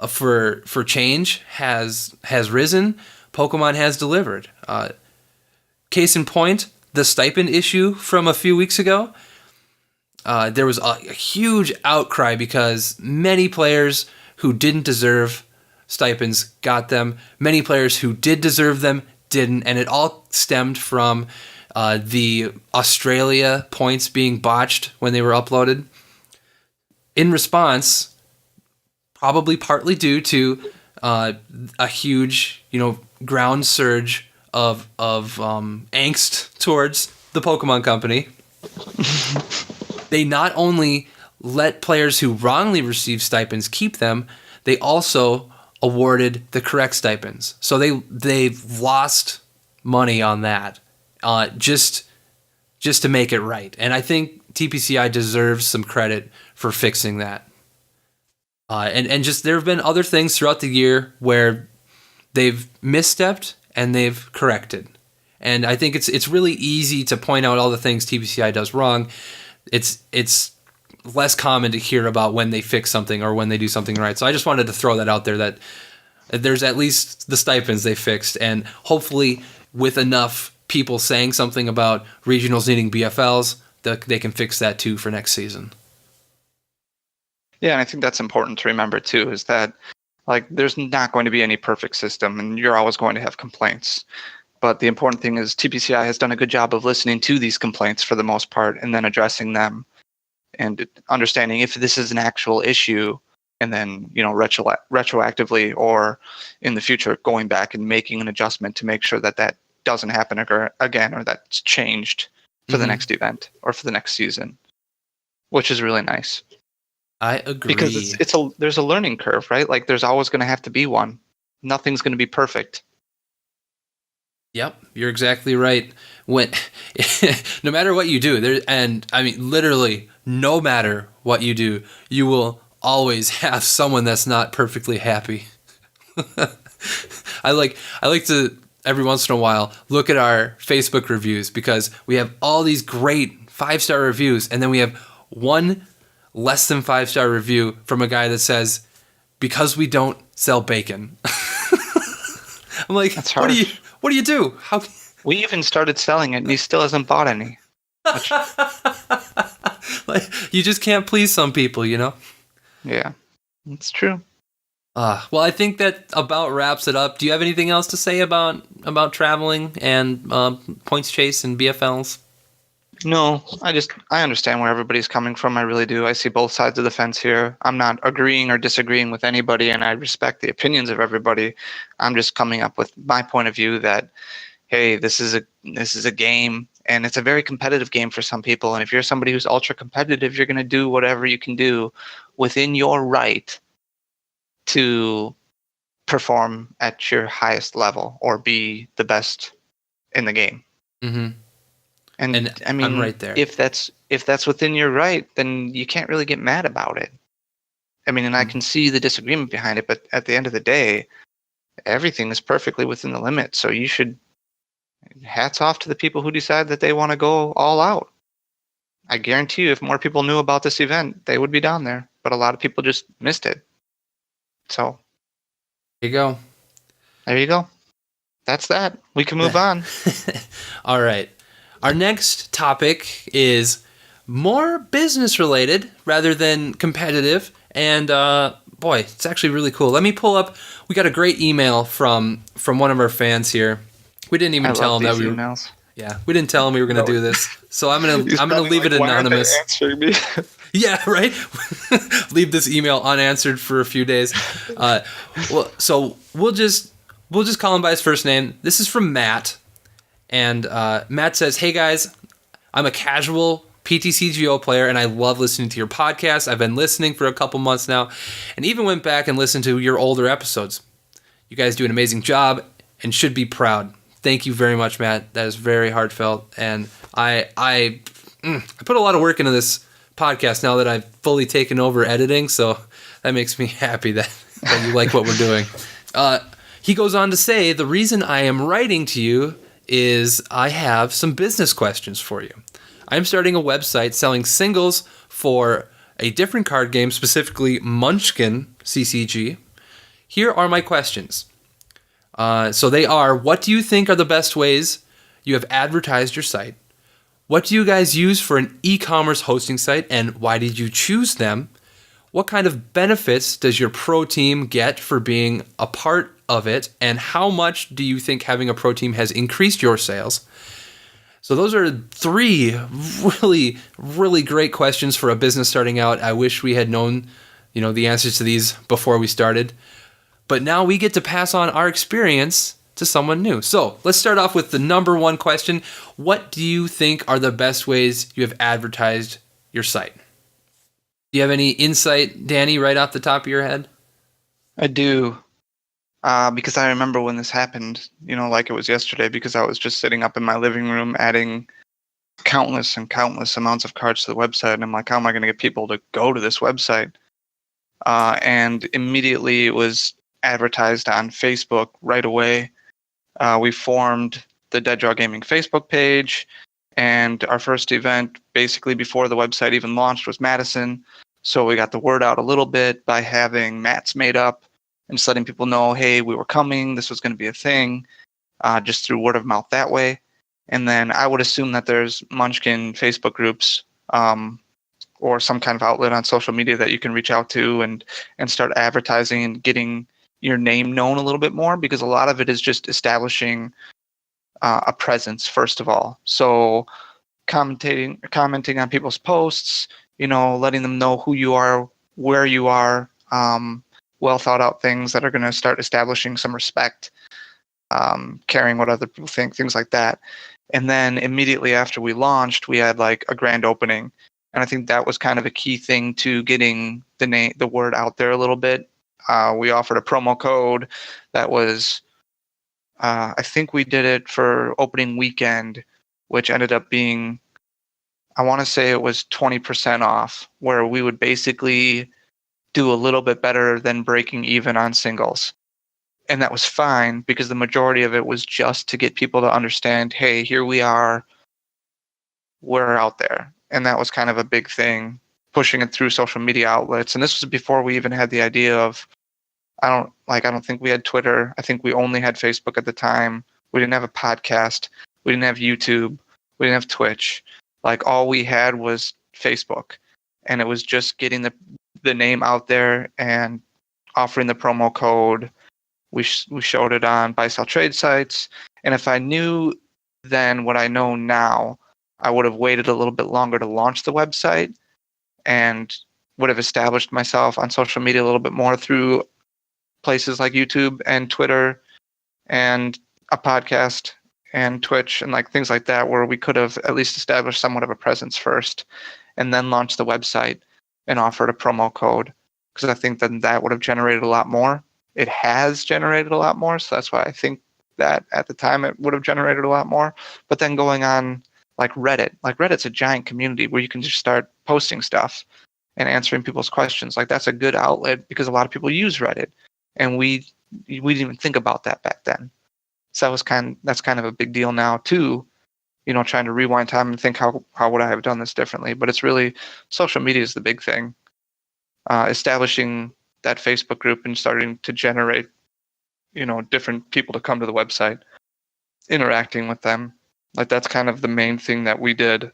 for change has risen, Pokemon has delivered. Case in point, the stipend issue from a few weeks ago. There was a huge outcry because many players who didn't deserve stipends got them. Many players who did deserve them didn't, and it all stemmed from the Australia points being botched when they were uploaded. in response, probably partly due to a huge, ground surge of angst towards the Pokemon Company, they not only let players who wrongly receive stipends keep them, they also awarded the correct stipends. So they've lost money on that, just to make it right. And I think TPCI deserves some credit for fixing that. And just there have been other things throughout the year where they've misstepped and they've corrected. And I think it's really easy to point out all the things TPCI does wrong. It's less common to hear about when they fix something or when they do something right. So I just wanted to throw that out there, that there's at least the stipends they fixed, and hopefully with enough people saying something about regionals needing BFLs, they can fix that too for next season. Yeah, and I think that's important to remember too, is that there's not going to be any perfect system, and you're always going to have complaints. But the important thing is TPCI has done a good job of listening to these complaints for the most part, and then addressing them and understanding if this is an actual issue, and then retroactively or in the future going back and making an adjustment to make sure that doesn't happen again, or that's changed for the next event or for the next season, which is really nice. I agree. Because there's a learning curve, right? There's always going to have to be one. Nothing's going to be perfect. Yep, you're exactly right. No matter what you do, literally, no matter what you do, you will always have someone that's not perfectly happy. I like to every once in a while look at our Facebook reviews, because we have all these great 5-star reviews, and then we have one less than 5-star review from a guy that says, "Because we don't sell bacon." I'm like, that's what harsh. What do you do? How? We even started selling it, and he still hasn't bought any. You just can't please some people, Yeah, it's true. Well, I think that about wraps it up. Do you have anything else to say about traveling and points chase and BFLs? No, I understand where everybody's coming from. I really do. I see both sides of the fence here. I'm not agreeing or disagreeing with anybody, and I respect the opinions of everybody. I'm just coming up with my point of view that, hey, this is a game, and it's a very competitive game for some people. And if you're somebody who's ultra competitive, you're going to do whatever you can do within your right to perform at your highest level or be the best in the game. Mm-hmm. And I mean, I'm right there. If that's within your right, then you can't really get mad about it. I mean, and I can see the disagreement behind it, but at the end of the day, everything is perfectly within the limit. So you should, hats off to the people who decide that they want to go all out. I guarantee you, if more people knew about this event, they would be down there. But a lot of people just missed it. So there you go. There you go. That's that. We can move on. All right. Our next topic is more business related rather than competitive. And boy, it's actually really cool. Let me pull up. We got a great email from one of our fans here. We didn't even tell him that we were. Emails. Yeah, we didn't tell him we were going to do this. So I'm gonna leave it anonymous. Why aren't they answering me? Yeah, right. Leave this email unanswered for a few days. So we'll just call him by his first name. This is from Matt. And Matt says, "Hey guys, I'm a casual PTCGO player and I love listening to your podcast. I've been listening for a couple months now and even went back and listened to your older episodes. You guys do an amazing job and should be proud. Thank you very much, Matt. That is very heartfelt. And I put a lot of work into this podcast now that I've fully taken over editing, so that makes me happy that you like what we're doing." He goes on to say, "The reason I am writing to you is I have some business questions for you. I'm starting a website selling singles for a different card game, specifically Munchkin CCG. Here are my questions. So they are, what do you think are the best ways you have advertised your site? What do you guys use for an e-commerce hosting site, and why did you choose them? What kind of benefits does your pro team get for being a part of it, and how much do you think having a pro team has increased your sales? So those are 3 really, really great questions for a business starting out. I wish we had known, the answers to these before we started. But now we get to pass on our experience to someone new. So let's start off with the number 1 question. What do you think are the best ways you have advertised your site? Do you have any insight, Danny, right off the top of your head? I do. Because I remember when this happened, like it was yesterday, because I was just sitting up in my living room adding countless and countless amounts of cards to the website. And I'm like, how am I going to get people to go to this website? And immediately it was advertised on Facebook right away. We formed the Deaddrawgaming Facebook page, and our first event, basically before the website even launched, was Madison. So we got the word out a little bit by having mats made up and just letting people know, hey, we were coming, this was going to be a thing, just through word of mouth that way. And then I would assume that there's Munchkin Facebook groups or some kind of outlet on social media that you can reach out to and start advertising and getting your name known a little bit more, because a lot of it is just establishing a presence, first of all. So commenting on people's posts, letting them know who you are, where you are, well thought out things that are going to start establishing some respect, caring what other people think, things like that. And then immediately after we launched, we had like a grand opening. And I think that was kind of a key thing to getting the word out there a little bit. We offered a promo code that was, I think we did it for opening weekend, which ended up being, I want to say it was 20% off, where we would basically do a little bit better than breaking even on singles. And that was fine, because the majority of it was just to get people to understand, hey, here we are, we're out there. And that was kind of a big thing, pushing it through social media outlets. And this was before we even had the idea of, I don't think we had Twitter. I think we only had Facebook at the time. We didn't have a podcast. We didn't have YouTube. We didn't have Twitch. Like, all we had was Facebook. And it was just getting the name out there and offering the promo code. We showed it on buy-sell trade sites. And if I knew then what I know now, I would have waited a little bit longer to launch the website and would have established myself on social media a little bit more through places like YouTube and Twitter and a podcast and Twitch and like things like that, where we could have at least established somewhat of a presence first and then launched the website and offered a promo code, because I think that would have generated a lot more. It has generated a lot more, so that's why I think that at the time it would have generated a lot more. But then going on like Reddit's a giant community where you can just start posting stuff and answering people's questions. Like, that's a good outlet because a lot of people use Reddit, and we didn't even think about that back then. So that's kind of a big deal now too. Trying to rewind time and think how would I have done this differently. But it's really, social media is the big thing. Establishing that Facebook group and starting to generate, different people to come to the website, interacting with them. Like, that's kind of the main thing that we did.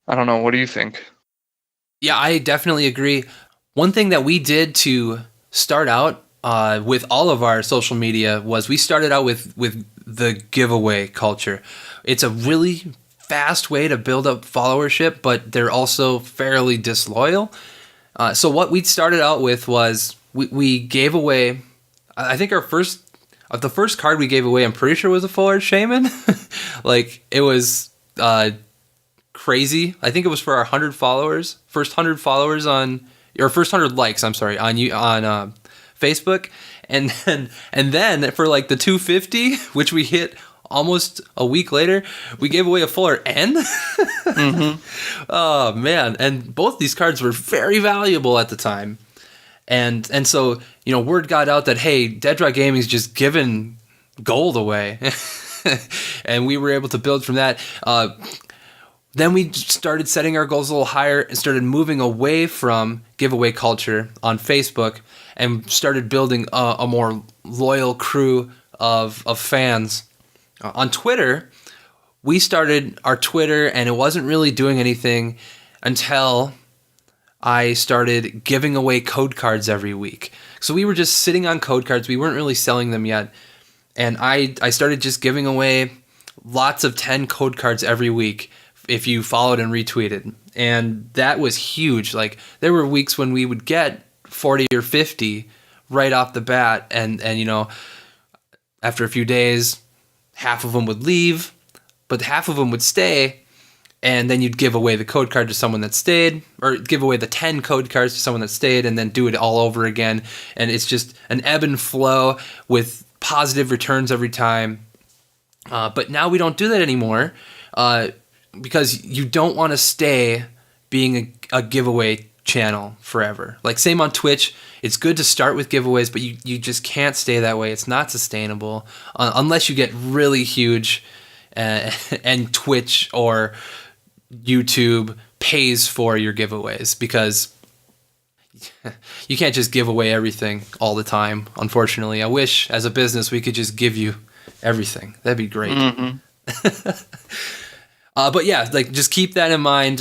I don't know. What do you think? Yeah, I definitely agree. One thing that we did to start out with all of our social media was we started out with the giveaway culture. It's a really fast way to build up followership, but they're also fairly disloyal. So what we started out with was we gave away, I think the first card we gave away, I'm pretty sure was a Full Art Shaman. Like, it was crazy. I think it was for our 100 followers, first 100 followers first 100 likes, on Facebook. And then for like the 250, which we hit almost a week later, we gave away a Full Art N. Mm-hmm. Oh man. And both these cards were very valuable at the time. And so, word got out that, hey, Deaddrawgaming is just giving gold away. And we were able to build from that. Then we started setting our goals a little higher and started moving away from giveaway culture on Facebook and started building a more loyal crew of fans. On Twitter, we started our Twitter, and it wasn't really doing anything until I started giving away code cards every week. So we were just sitting on code cards. We weren't really selling them yet. And I started just giving away lots of 10 code cards every week if you followed and retweeted. And that was huge. Like, there were weeks when we would get 40 or 50 right off the bat. And after a few days, half of them would leave, but half of them would stay. And then you'd give away the code card to someone that stayed, or give away the 10 code cards to someone that stayed, and then do it all over again. And it's just an ebb and flow with positive returns every time. But now we don't do that anymore because you don't want to stay being a giveaway channel forever. Like, same on Twitch. It's good to start with giveaways, but you just can't stay that way. It's not sustainable unless you get really huge and Twitch or YouTube pays for your giveaways, because you can't just give away everything all the time. Unfortunately, I wish as a business we could just give you everything. That'd be great. But yeah, like, just keep that in mind.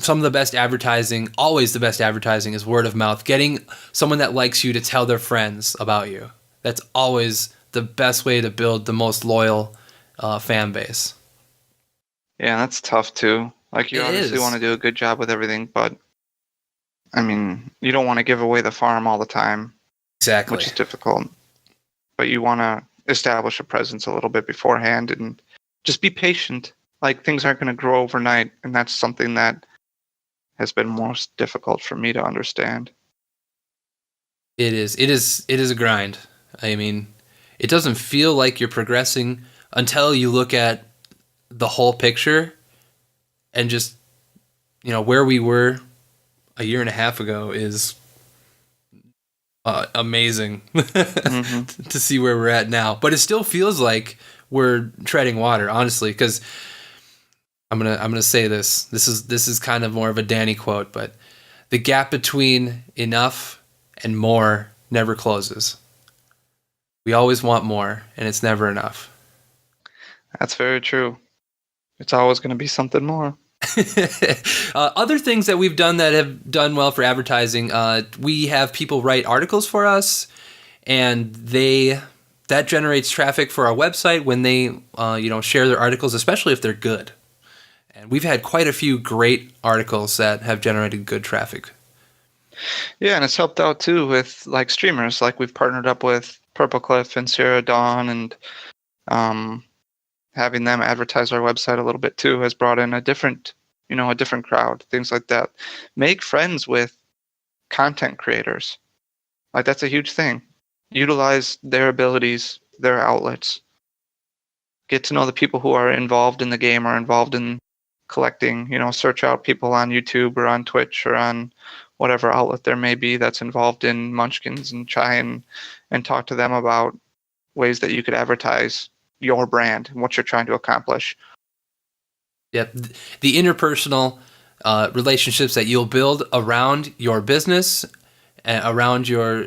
Some of the best advertising, always the best advertising, is word of mouth. Getting someone that likes you to tell their friends about you. That's always the best way to build the most loyal fan base. Yeah, that's tough too. Like, you obviously want to do a good job with everything, but I mean, you don't want to give away the farm all the time. Exactly. Which is difficult. But you want to establish a presence a little bit beforehand and just be patient. Like, things aren't going to grow overnight, and that's something that has been most difficult for me to understand. It is a grind. I mean, it doesn't feel like you're progressing until you look at the whole picture, and just, where we were a year and a half ago is amazing to see where we're at now. But it still feels like we're treading water, honestly, because I'm gonna say this. This is kind of more of a Danny quote, but the gap between enough and more never closes. We always want more, and it's never enough. That's very true. It's always going to be something more. Other things that we've done that have done well for advertising, we have people write articles for us, and that generates traffic for our website when they share their articles, especially if they're good. And we've had quite a few great articles that have generated good traffic. Yeah, and it's helped out too with, like, streamers. Like, we've partnered up with Purple Cliff and Sierra Dawn, and having them advertise our website a little bit too has brought in a different crowd, things like that. Make friends with content creators. Like, that's a huge thing. Utilize their abilities, their outlets. Get to know the people who are involved in the game or involved in collecting. Search out people on YouTube or on Twitch or on whatever outlet there may be that's involved in Munchkins, and try and talk to them about ways that you could advertise your brand and what you're trying to accomplish. Yeah, the interpersonal relationships that you'll build around your business, around your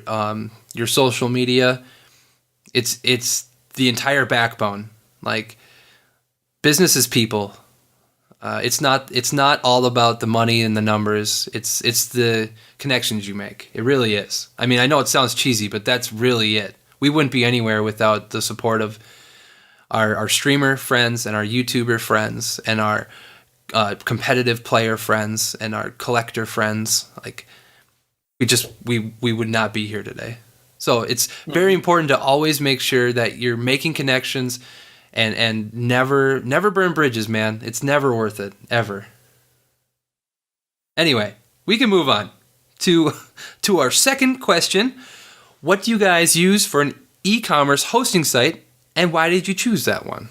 social media, it's the entire backbone. Like, business is people. It's not all about the money and the numbers. It's the connections you make. It really is. I mean, I know it sounds cheesy, but that's really it. We wouldn't be anywhere without the support of our streamer friends and our YouTuber friends and our competitive player friends and our collector friends. Like, we would not be here today. So it's very important to always make sure that you're making connections and never burn bridges, man. It's never worth it, ever. Anyway, we can move on to our second question. What do you guys use for an e-commerce hosting site, and why did you choose that one?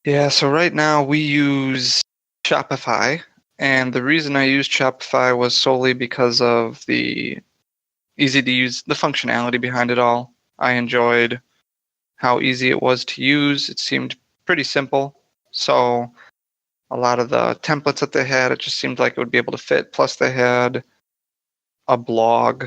Yeah, so right now we use Shopify, and the reason I used Shopify was solely because of the easy to use, the functionality behind it all. I enjoyed how easy it was to use. It seemed pretty simple. So a lot of the templates that they had, it just seemed like it would be able to fit. Plus they had a blog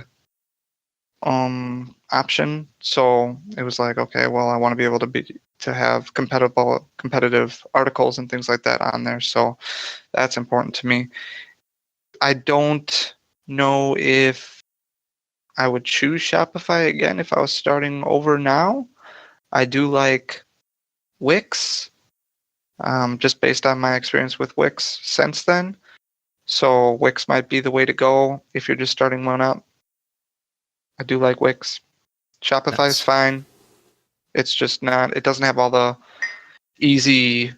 option. So it was like, okay, well, I want to be able to have competitive articles and things like that on there. So that's important to me. I don't know if I would choose Shopify again if I was starting over now. I do like Wix, just based on my experience with Wix since then. So Wix might be the way to go if you're just starting one up. I do like Wix. Shopify is fine. It's just not, it doesn't have all the easy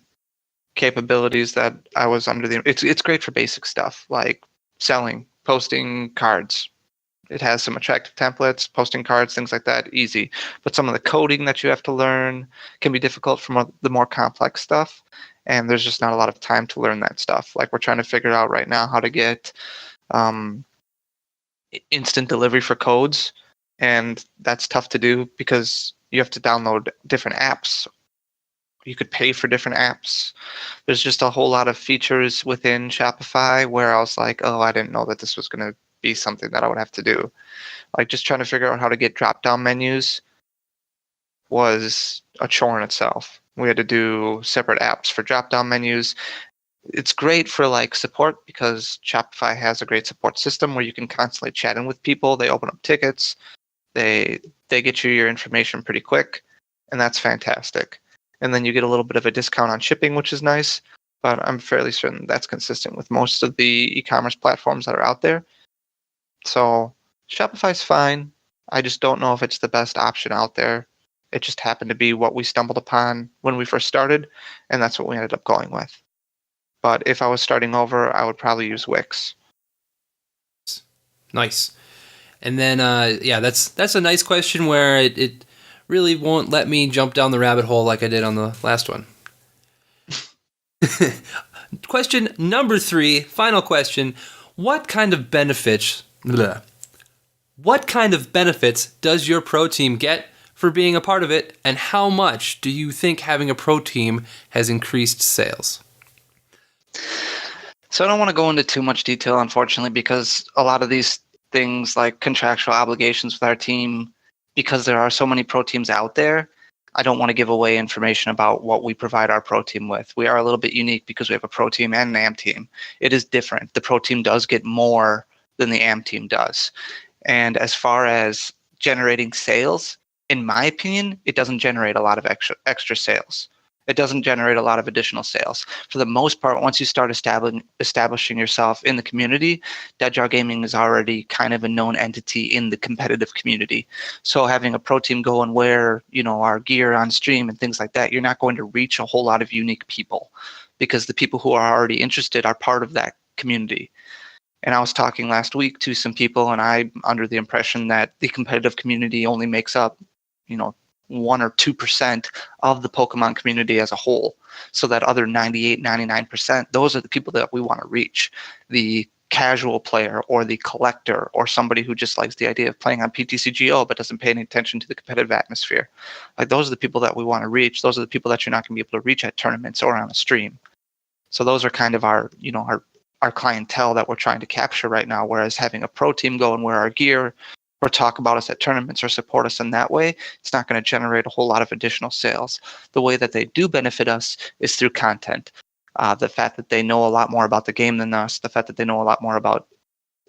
capabilities that I was under the, it's great for basic stuff like selling, posting cards. It has some attractive templates, posting cards, things like that, easy. But some of the coding that you have to learn can be difficult for the more complex stuff. And there's just not a lot of time to learn that stuff. Like we're trying to figure out right now how to get instant delivery for codes. And that's tough to do because you have to download different apps. You could pay for different apps. There's just a whole lot of features within Shopify where I was like, oh, I didn't know that this was going to be something that I would have to do. Like just trying to figure out how to get drop-down menus was a chore in itself. We had to do separate apps for drop-down menus. It's great for like support because Shopify has a great support system where you can constantly chat in with people. They open up tickets. They get you your information pretty quick, and that's fantastic. And then you get a little bit of a discount on shipping, which is nice. But I'm fairly certain that's consistent with most of the e-commerce platforms that are out there. So Shopify's fine. I just don't know if it's the best option out there. It just happened to be what we stumbled upon when we first started, and that's what we ended up going with. But if I was starting over, I would probably use Wix. Nice. And then, that's a nice question where it really won't let me jump down the rabbit hole like I did on the last one. Question number 3, final question. What kind of benefits does your pro team get for being a part of it, and how much do you think having a pro team has increased sales? So I don't want to go into too much detail, unfortunately, because a lot of these things like contractual obligations with our team, because there are so many pro teams out there, I don't want to give away information about what we provide our pro team with. We are a little bit unique because we have a pro team and an AM team. It is different. The pro team does get more than the AM team does. And as far as generating sales, in my opinion, it doesn't generate a lot of extra sales. It doesn't generate a lot of additional sales. For the most part, once you start establishing yourself in the community, Deaddrawgaming is already kind of a known entity in the competitive community. So having a pro team go and wear, our gear on stream and things like that, you're not going to reach a whole lot of unique people because the people who are already interested are part of that community. And I was talking last week to some people, and I'm under the impression that the competitive community only makes up, 1 or 2% of the Pokemon community as a whole. So that other 98, 99%, those are the people that we want to reach. The casual player or the collector or somebody who just likes the idea of playing on PTCGO but doesn't pay any attention to the competitive atmosphere. Like those are the people that we want to reach. Those are the people that you're not going to be able to reach at tournaments or on a stream. So those are kind of our clientele that we're trying to capture right now. Whereas having a pro team go and wear our gear or talk about us at tournaments or support us in that way, it's not going to generate a whole lot of additional sales. The way that they do benefit us is through content. The fact that they know a lot more about the game than us, the fact that they know a lot more about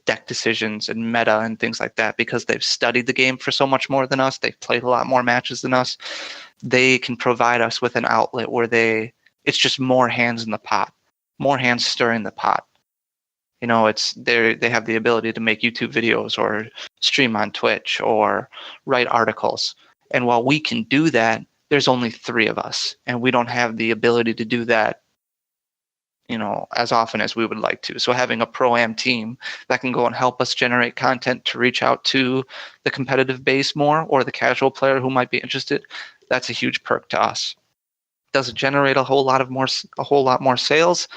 deck decisions and meta and things like that, because they've studied the game for so much more than us, they've played a lot more matches than us, they can provide us with an outlet where it's just more hands in the pot, more hands stirring the pot. They have the ability to make YouTube videos or stream on Twitch or write articles. And while we can do that, there's only 3 of us, and we don't have the ability to do that, as often as we would like to. So having a pro-am team that can go and help us generate content to reach out to the competitive base more or the casual player who might be interested, that's a huge perk to us. Does it generate a whole lot more sales?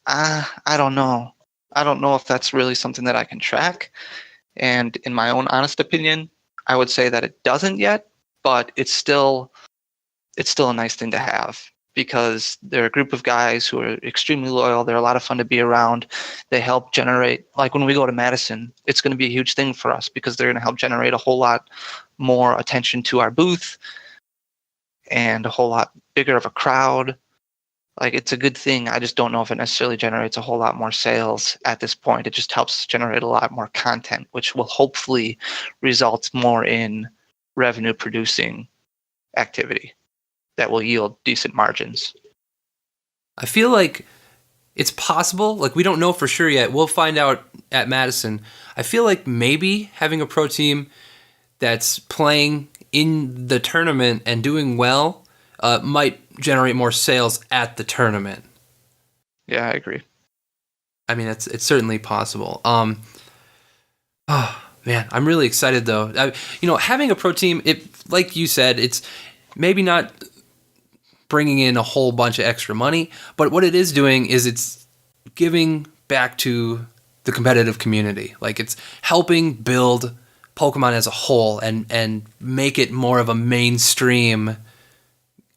I don't know. I don't know if that's really something that I can track. And in my own honest opinion, I would say that it doesn't yet, but it's still a nice thing to have because they're a group of guys who are extremely loyal. They're a lot of fun to be around. They help generate, like when we go to Madison, it's going to be a huge thing for us because they're going to help generate a whole lot more attention to our booth and a whole lot bigger of a crowd. Like, it's a good thing. I just don't know if it necessarily generates a whole lot more sales at this point. It just helps generate a lot more content, which will hopefully result more in revenue producing activity that will yield decent margins. I feel like it's possible. Like, we don't know for sure yet. We'll find out at Madison. I feel like maybe having a pro team that's playing in the tournament and doing well might generate more sales at the tournament. Yeah, I agree. I mean, it's certainly possible. Oh man, I'm really excited though. Having a pro team, like you said, it's maybe not bringing in a whole bunch of extra money, but what it is doing is it's giving back to the competitive community. Like, it's helping build Pokemon as a whole and make it more of a mainstream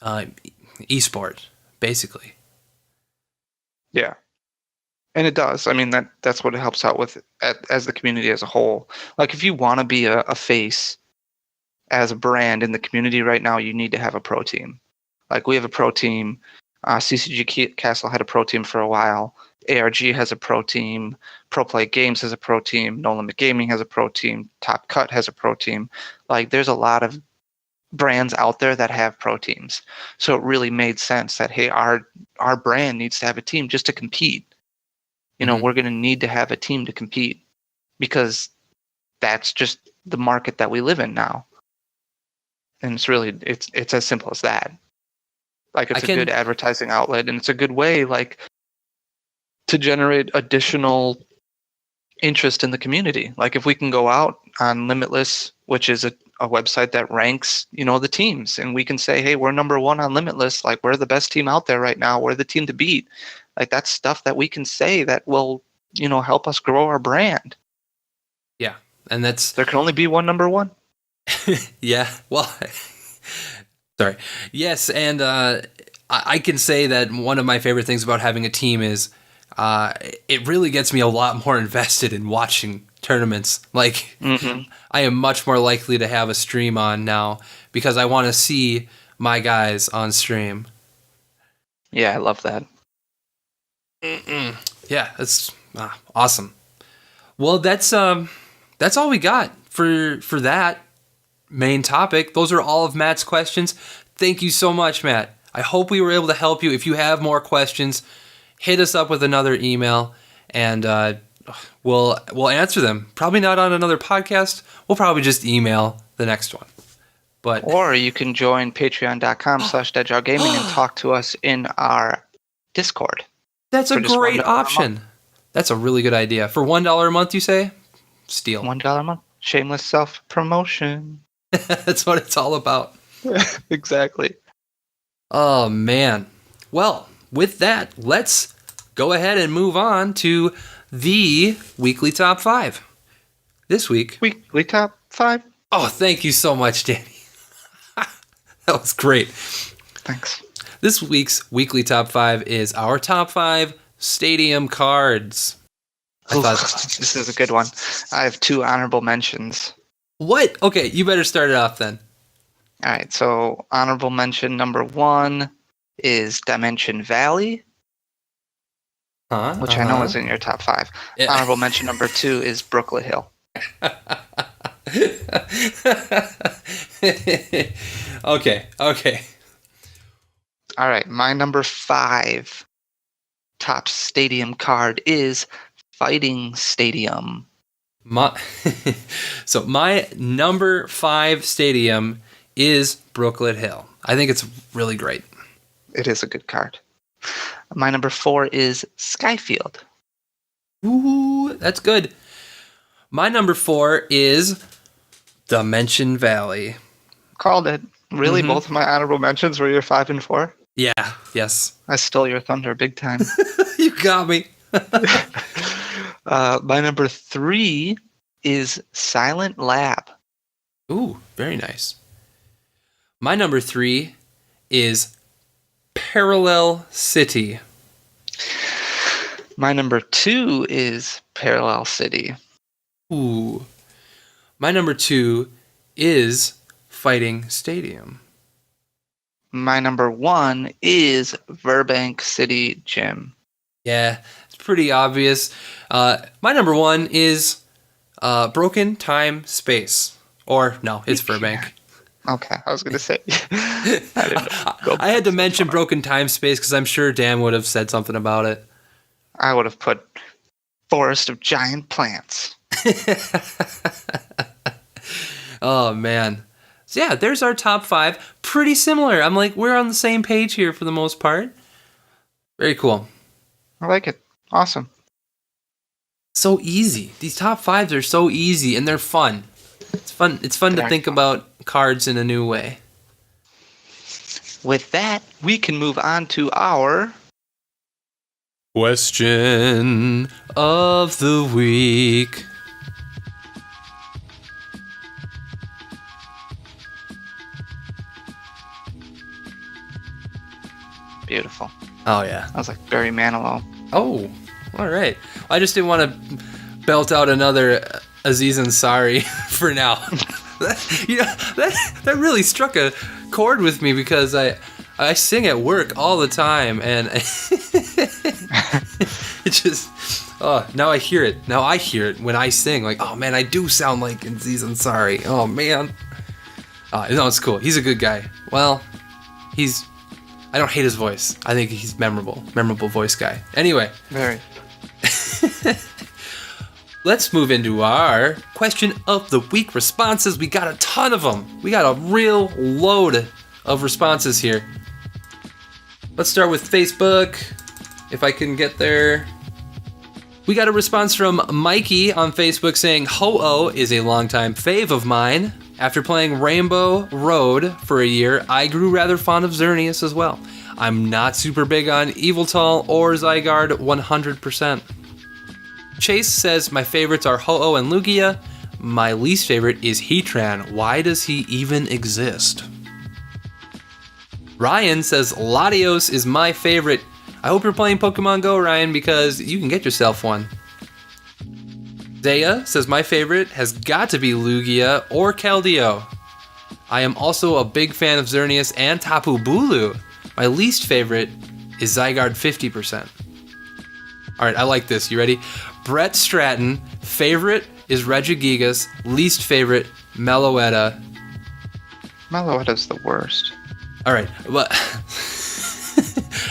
esport, basically. Yeah. And it does. I mean, that's what it helps out with as the community as a whole. Like, if you want to be a face as a brand in the community right now, you need to have a pro team. Like, we have a pro team. CCG Castle had a pro team for a while. ARG has a pro team. Pro Play Games has a pro team. No Limit Gaming has a pro team. Top Cut has a pro team. Like, there's a lot of brands out there that have pro teams. So it really made sense that, hey, our brand needs to have a team just to compete. We're going to need to have a team to compete because that's just the market that we live in now. And it's as simple as that. Like, it's a good advertising outlet, and it's a good way, like, to generate additional interest in the community. Like, if we can go out on Limitless, which is a website that ranks, the teams, and we can say, hey, we're number 1 on Limitless. Like, we're the best team out there right now. We're the team to beat. Like, that's stuff that we can say that will, help us grow our brand. Yeah. And there can only be one number 1. Yeah. Well, sorry. Yes. And I can say that one of my favorite things about having a team is it really gets me a lot more invested in watching tournaments. Like, I am much more likely to have a stream on now because I want to see my guys on stream. Yeah, I love that. Yeah, that's awesome. Well, that's all we got for that main topic. Those are all of Matt's questions. Thank you so much, Matt. I hope we were able to help you. If you have more questions, hit us up with another email, and we'll answer them. Probably not on another podcast. We'll probably just email the next one. Or you can join patreon.com/Deaddrawgaming and talk to us in our Discord. That's a great option. That's a really good idea. For $1 a month, you say? Steal. $1 a month. Shameless self-promotion. That's what it's all about. Exactly. Oh, man. Well, with that, let's go ahead and move on to the weekly top 5. This week. Weekly top 5. Oh, thank you so much, Danny. That was great. Thanks. This week's weekly top 5 is our top 5 stadium cards. This is a good one. I have 2 honorable mentions. What? Okay, you better start it off then. All right, so honorable mention number 1 is Dimension Valley, which I know is in your top 5. Yeah. Honorable mention number 2 is Brooklet Hill. Okay. All right, my number 5 top stadium card is Fighting Stadium. So my number 5 stadium is Brooklet Hill. I think it's really great. It is a good card. My number 4 is Skyfield. Ooh, that's good. My number 4 is Dimension Valley. Called it. Really? Both of my honorable mentions were your 5 and 4? Yeah, yes. I stole your thunder big time. You got me. My number 3 is Silent Lab. Ooh, very nice. My number 3 is Parallel City. My number 2 is Parallel City. Ooh. My number 2 is Fighting Stadium. My number 1 is Burbank City Gym. Yeah, it's pretty obvious. My number 1 is Broken Time Space. Or, no, it's Burbank. Okay, I was going to say. I didn't know. I had to mention Broken Time Space because I'm sure Dan would have said something about it. I would have put Forest of Giant Plants. Oh, man. So, yeah, there's our top 5. Pretty similar. I'm like, we're on the same page here for the most part. Very cool. I like it. Awesome. So easy. These top 5s are so easy, and they're fun. It's fun to think about cards in a new way. With that, we can move on to our question of the week. Beautiful. Oh, yeah. I was like Barry Manilow. Oh, all right. I just didn't want to belt out another Aziz Ansari for now. That really struck a chord with me because I sing at work all the time, and it just now I hear it. Now I hear it when I sing. Like, oh man, I do sound like Aziz Ansari. Oh man. No, it's cool. He's a good guy. Well, I don't hate his voice. I think he's memorable voice guy. Anyway. Very. Let's move into our question of the week responses. We got a ton of them. We got a real load of responses here. Let's start with Facebook, if I can get there. We got a response from Mikey on Facebook saying, Ho-Oh is a longtime fave of mine. After playing Rainbow Road for a year, I grew rather fond of Xerneas as well. I'm not super big on Yveltal or Zygarde 100%. Chase says, my favorites are Ho-Oh and Lugia. My least favorite is Heatran. Why does he even exist? Ryan says, Latios is my favorite. I hope you're playing Pokemon Go, Ryan, because you can get yourself one. Zaya says, my favorite has got to be Lugia or Keldeo. I am also a big fan of Xerneas and Tapu Bulu. My least favorite is Zygarde 50%. All right, I like this. You ready? Brett Stratton, favorite is Regigigas, least favorite, Meloetta. Meloetta's the worst. All right, well,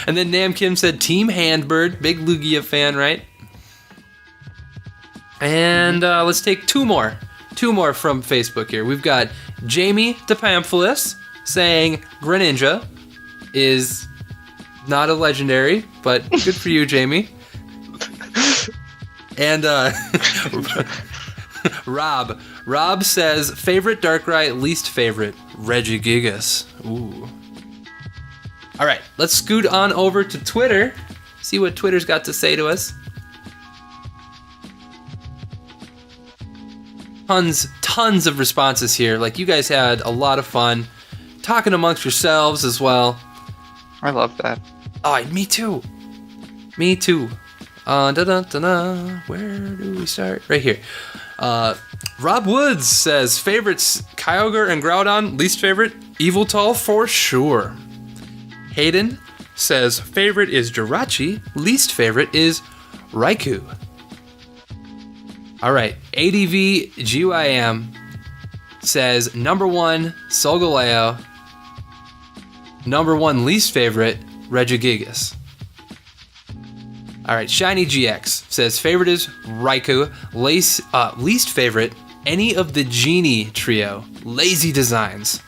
and then Nam Kim said Team Handbird, big Lugia fan, right? And let's take two more from Facebook here. We've got Jamie DePamphilis saying Greninja is not a legendary, but good for you, Jamie. And Rob says favorite Darkrai, least favorite Regigigas. Ooh. All right, let's scoot on over to Twitter. See what Twitter's got to say to us. Tons of responses here. Like, you guys had a lot of fun talking amongst yourselves as well. I love that. Oh, me too. Where do we start? Right here. Rob Woods says favorites Kyogre and Groudon, least favorite Yveltal for sure. Hayden says favorite is Jirachi, least favorite is Raikou. All right, ADV GYM says number 1 Solgaleo, number 1 least favorite Regigigas. All right, Shiny GX says favorite is Raikou, least favorite any of the Genie trio, Lazy Designs.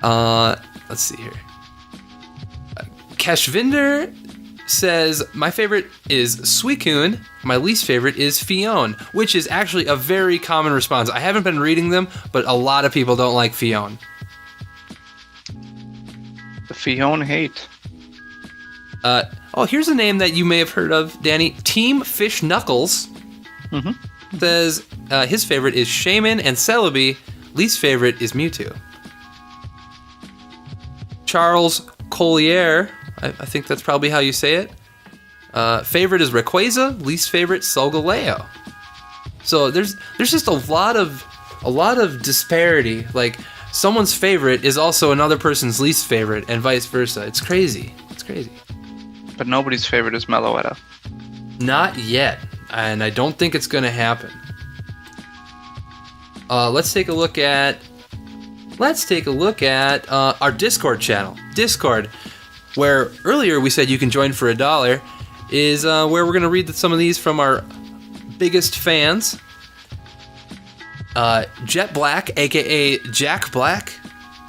Let's see here. Kashvinder says my favorite is Suicune, my least favorite is Fion, which is actually a very common response. I haven't been reading them, but a lot of people don't like Fion. The Fion hate. Here's a name that you may have heard of, Danny. Team Fish Knuckles says his favorite is Shaman and Celebi, least favorite is Mewtwo. Charles Collier, I think that's probably how you say it. Favorite is Rayquaza, least favorite Solgaleo. So there's just a lot of disparity. Like, someone's favorite is also another person's least favorite, and vice versa. It's crazy. But nobody's favorite is Meloetta. Not yet, and I don't think it's gonna happen. let's take a look at our Discord channel. Discord, where earlier we said you can join for $1, is where we're going to read some of these from our biggest fans. Jet Black, aka Jack Black,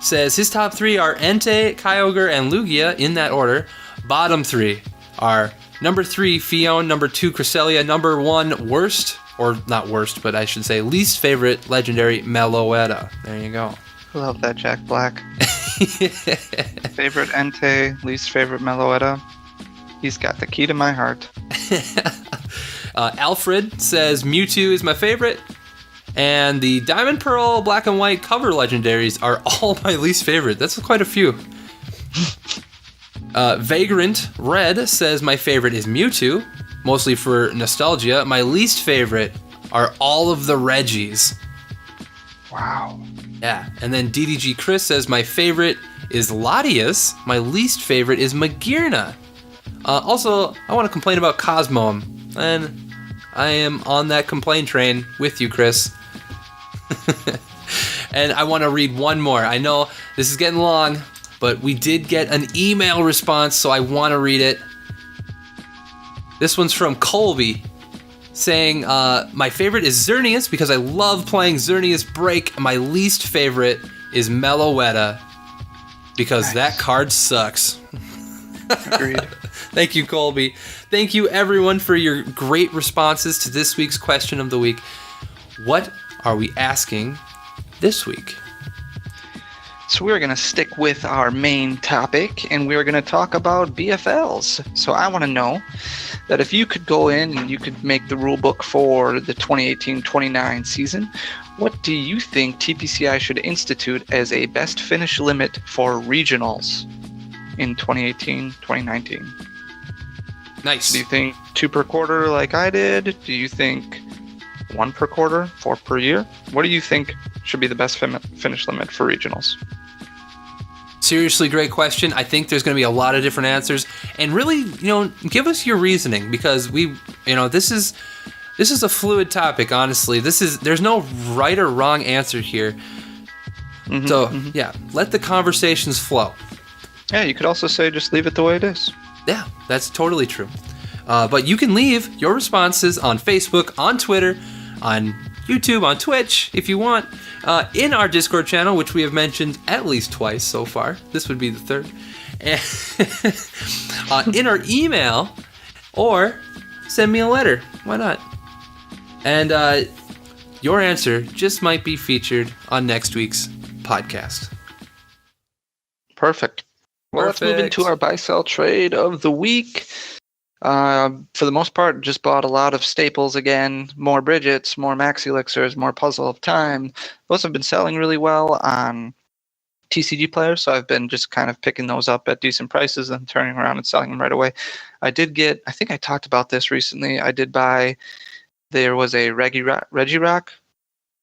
says his top 3 are Entei, Kyogre, and Lugia in that order. Bottom 3 are number 3 Fion, number 2 Cresselia, number 1 worst, or not worst, but I should say least favorite legendary Meloetta. There you go. Love that Jack Black. Favorite Entei, least favorite Meloetta. He's got the key to my heart. Alfred says Mewtwo is my favorite, and the Diamond Pearl, Black and White cover legendaries are all my least favorite. That's quite a few. Vagrant Red says my favorite is Mewtwo, mostly for nostalgia. My least favorite are all of the Reggies. Wow. Yeah, and then DDG Chris says my favorite is Latias. My least favorite is Magearna. Also, I want to complain about Cosmoem, and I am on that complaint train with you, Chris. And I want to read one more. I know this is getting long, but we did get an email response, so I want to read it. This one's from Colby, saying, my favorite is Xerneas because I love playing Xerneas Break. My least favorite is Meloetta because that card sucks. Agreed. Thank you, Colby. Thank you, everyone, for your great responses to this week's question of the week. What are we asking this week? So we're going to stick with our main topic, and we're going to talk about BFLs. So I want to know that if you could go in and you could make the rule book for the 2018-29 season, what do you think TPCI should institute as a best finish limit for regionals in 2018-2019? Nice. Do you think 2 per quarter like I did? Do you think 1 per quarter, 4 per year? What do you think should be the best finish limit for regionals? Seriously, great question. I think there's going to be a lot of different answers, and really, give us your reasoning, because this is a fluid topic. Honestly, there's no right or wrong answer here. Yeah, let the conversations flow. Yeah, you could also say just leave it the way it is. Yeah, that's totally true. But you can leave your responses on Facebook, on Twitter, on YouTube, on Twitch, if you want, in our Discord channel, which we have mentioned at least twice so far. This would be the third. In our email, or send me a letter. Why not? And your answer just might be featured on next week's podcast. Perfect. Well, let's move into our buy-sell trade of the week. For the most part, just bought a lot of staples again. More Bridgets, more Maxi Elixirs, more Puzzle of Time. Those have been selling really well on TCG players, so I've been just kind of picking those up at decent prices and turning around and selling them right away. I think I talked about this recently, there was a Regirock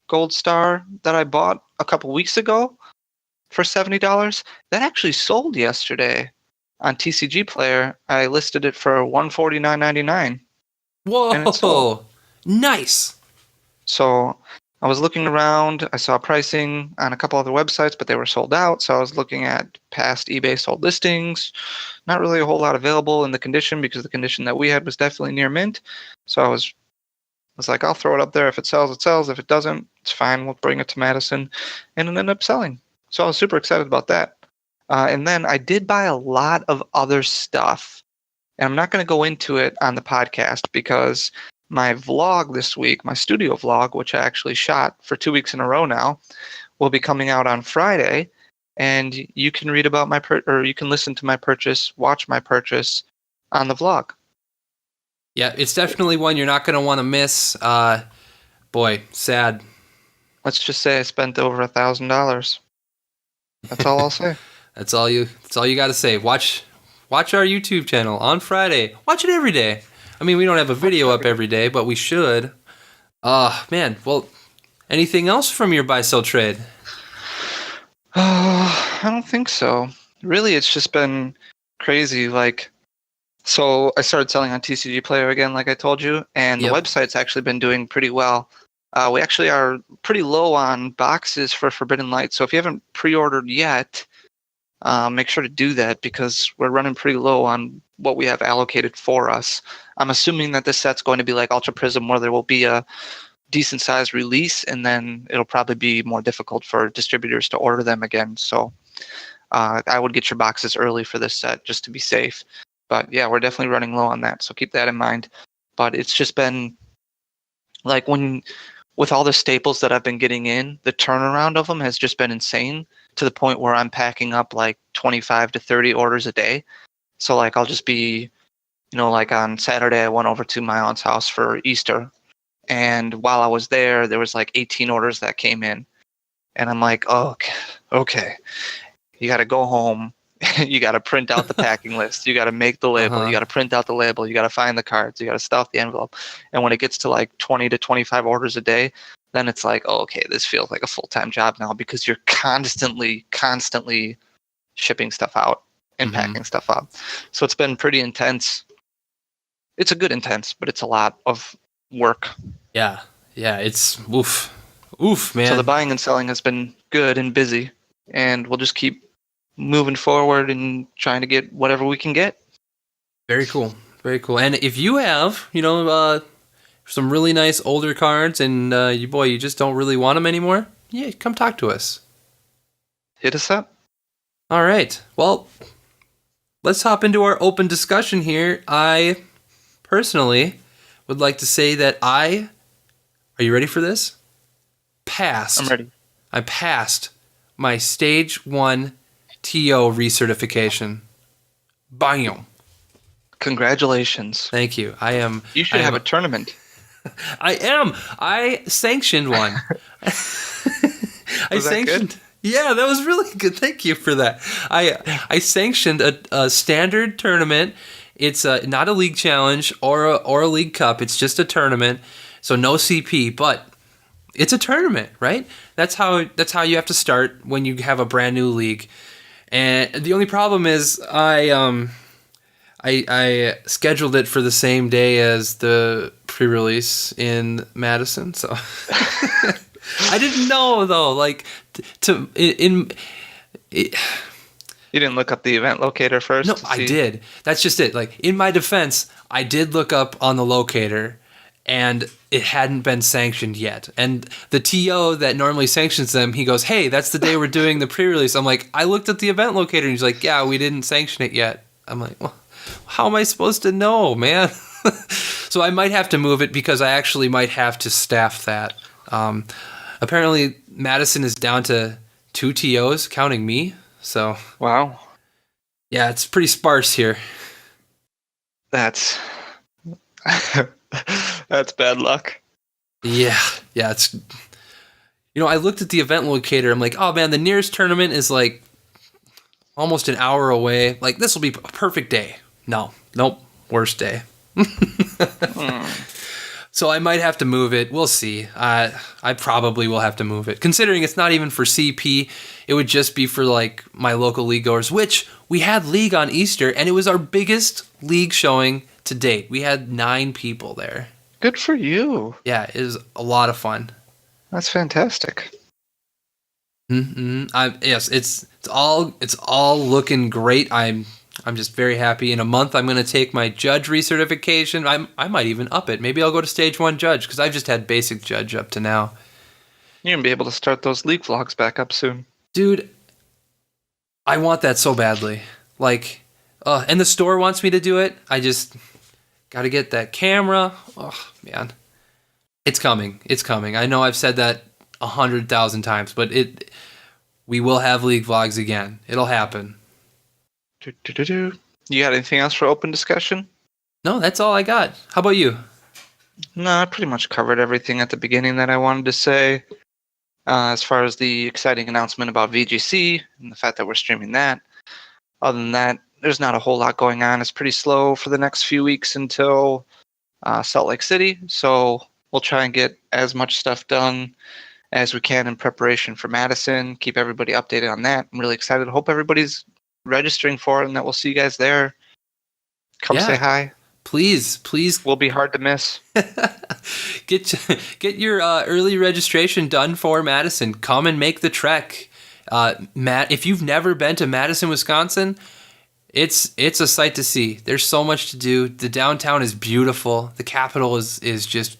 Gold Star that I bought a couple weeks ago for $70. That actually sold yesterday on TCG Player. I listed it for $149.99. Whoa! Nice. So I was looking around. I saw pricing on a couple other websites, but they were sold out. So I was looking at past eBay sold listings. Not really a whole lot available in the condition, because the condition that we had was definitely near mint. So I was like, I'll throw it up there. If it sells, it sells. If it doesn't, it's fine. We'll bring it to Madison. And it ended up selling. So I was super excited about that. And then I did buy a lot of other stuff. And I'm not going to go into it on the podcast, because my vlog this week, my studio vlog, which I actually shot for 2 weeks in a row now, will be coming out on Friday. And you can read about or you can listen to my purchase, watch my purchase on the vlog. Yeah, it's definitely one you're not going to want to miss. Boy, sad. Let's just say I spent over $1,000. That's all I'll say. That's all you got to say. Watch our YouTube channel on Friday. Watch it every day. I mean, we don't have a video up every day, but we should. Man. Well, anything else from your buy-sell trade? I don't think so. Really, it's just been crazy. So I started selling on TCG Player again, like I told you, and the website's actually been doing pretty well. We actually are pretty low on boxes for Forbidden Light, so if you haven't pre-ordered yet, make sure to do that because we're running pretty low on what we have allocated for us. I'm assuming that this set's going to be like Ultra Prism, where there will be a decent sized release, and then it'll probably be more difficult for distributors to order them again. So I would get your boxes early for this set just to be safe. But yeah, we're definitely running low on that, so keep that in mind. But it's just been like with all the staples that I've been getting in, the turnaround of them has just been insane, to the point where I'm packing up like 25 to 30 orders a day. So like I'll just be, like on Saturday I went over to my aunt's house for Easter, and while I was there was like 18 orders that came in, and I'm like, oh, okay. You got to go home. You got to print out the packing list. You got to make the label. You got to print out the label. You got to find the cards. You got to stuff the envelope. And when it gets to like 20 to 25 orders a day, then it's like, oh, okay, this feels like a full-time job now, because you're constantly shipping stuff out and packing stuff up. So it's been pretty intense. It's a good intense, but it's a lot of work. Yeah. It's oof, man. So the buying and selling has been good and busy, and we'll just keep moving forward and trying to get whatever we can get. Very cool. And if you have, some really nice older cards and you just don't really want them anymore, yeah, come talk to us. Hit us up. All right. Well, let's hop into our open discussion here. I personally would like to say that are you ready for this? I'm ready. I passed my stage 1 TO recertification. Bam. Congratulations. Thank you. You should have a tournament. I am. I sanctioned one. Was that good? Yeah, that was really good. Thank you for that. I sanctioned a standard tournament. It's not a league challenge or a league cup. It's just a tournament. So no CP, but it's a tournament, right? That's how you have to start when you have a brand new league. And the only problem is I scheduled it for the same day as the pre-release in Madison, so I didn't know though. Like you didn't look up the event locator first? No, I did. That's just it. Like in my defense, I did look up on the locator, and it hadn't been sanctioned yet. And the TO that normally sanctions them, he goes, "Hey, that's the day we're doing the pre-release." I'm like, I looked at the event locator, and he's like, "Yeah, we didn't sanction it yet." I'm like, well, how am I supposed to know, man? So I might have to move it because I actually might have to staff that. Apparently, Madison is down to 2 TOs, counting me. So wow, yeah, it's pretty sparse here. That's bad luck. Yeah, it's. I looked at the event locator. I'm like, oh man, the nearest tournament is like almost an hour away. Like this will be a perfect day. Nope, worst day. So I might have to move it. We'll see. I probably will have to move it. Considering it's not even for CP, it would just be for like my local league goers, which we had league on Easter, and it was our biggest league showing to date. We had 9 people there. Good for you. Yeah, it was a lot of fun. That's fantastic. Yes, it's all looking great. I'm just very happy. In a month, I'm going to take my judge recertification. I might even up it. Maybe I'll go to stage 1 judge, because I've just had basic judge up to now. You're going to be able to start those league vlogs back up soon. Dude, I want that so badly. Like, and the store wants me to do it. I just got to get that camera. Oh, man. It's coming. I know I've said that 100,000 times, but we will have league vlogs again. It'll happen. You got anything else for open discussion? No, that's all I got. How about you? No, I pretty much covered everything at the beginning that I wanted to say. As far as the exciting announcement about VGC and the fact that we're streaming that. Other than that, there's not a whole lot going on. It's pretty slow for the next few weeks until Salt Lake City. So we'll try and get as much stuff done as we can in preparation for Madison. Keep everybody updated on that. I'm really excited. Hope everybody's registering for it, and that we'll see you guys there. Come say hi. Please. We'll be hard to miss. get your early registration done for Madison. Come and make the trek. Matt, if you've never been to Madison, Wisconsin, it's a sight to see. There's so much to do. The downtown is beautiful. The Capitol is just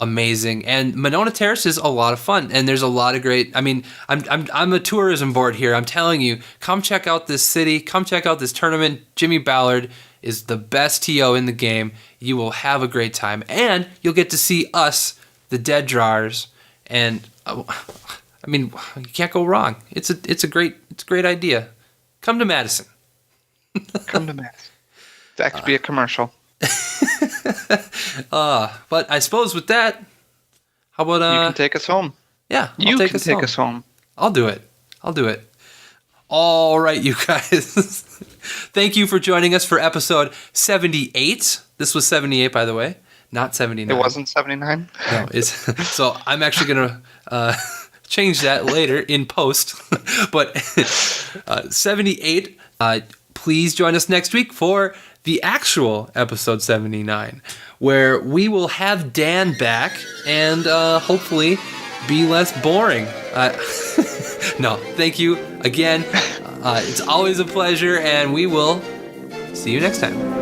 amazing, and Monona Terrace is a lot of fun. And there's a lot of great. I mean, I'm a tourism board here. I'm telling you, come check out this city. Come check out this tournament. Jimmy Ballard is the best TO in the game. You will have a great time, and you'll get to see us, the Dead Drawers, and I mean, you can't go wrong. It's a great idea. Come to Madison. Come to Madison. That could be a commercial. But I suppose with that, how about you can take us home. Yeah, you can take us home. I'll do it. All right, you guys. Thank you for joining us for episode 78. This was 78, by the way, not 79. It wasn't 79? No, it's so I'm actually going to change that later in post. But 78, please join us next week for the actual episode 79, where we will have Dan back and hopefully be less boring. No, thank you again. It's always a pleasure, and we will see you next time.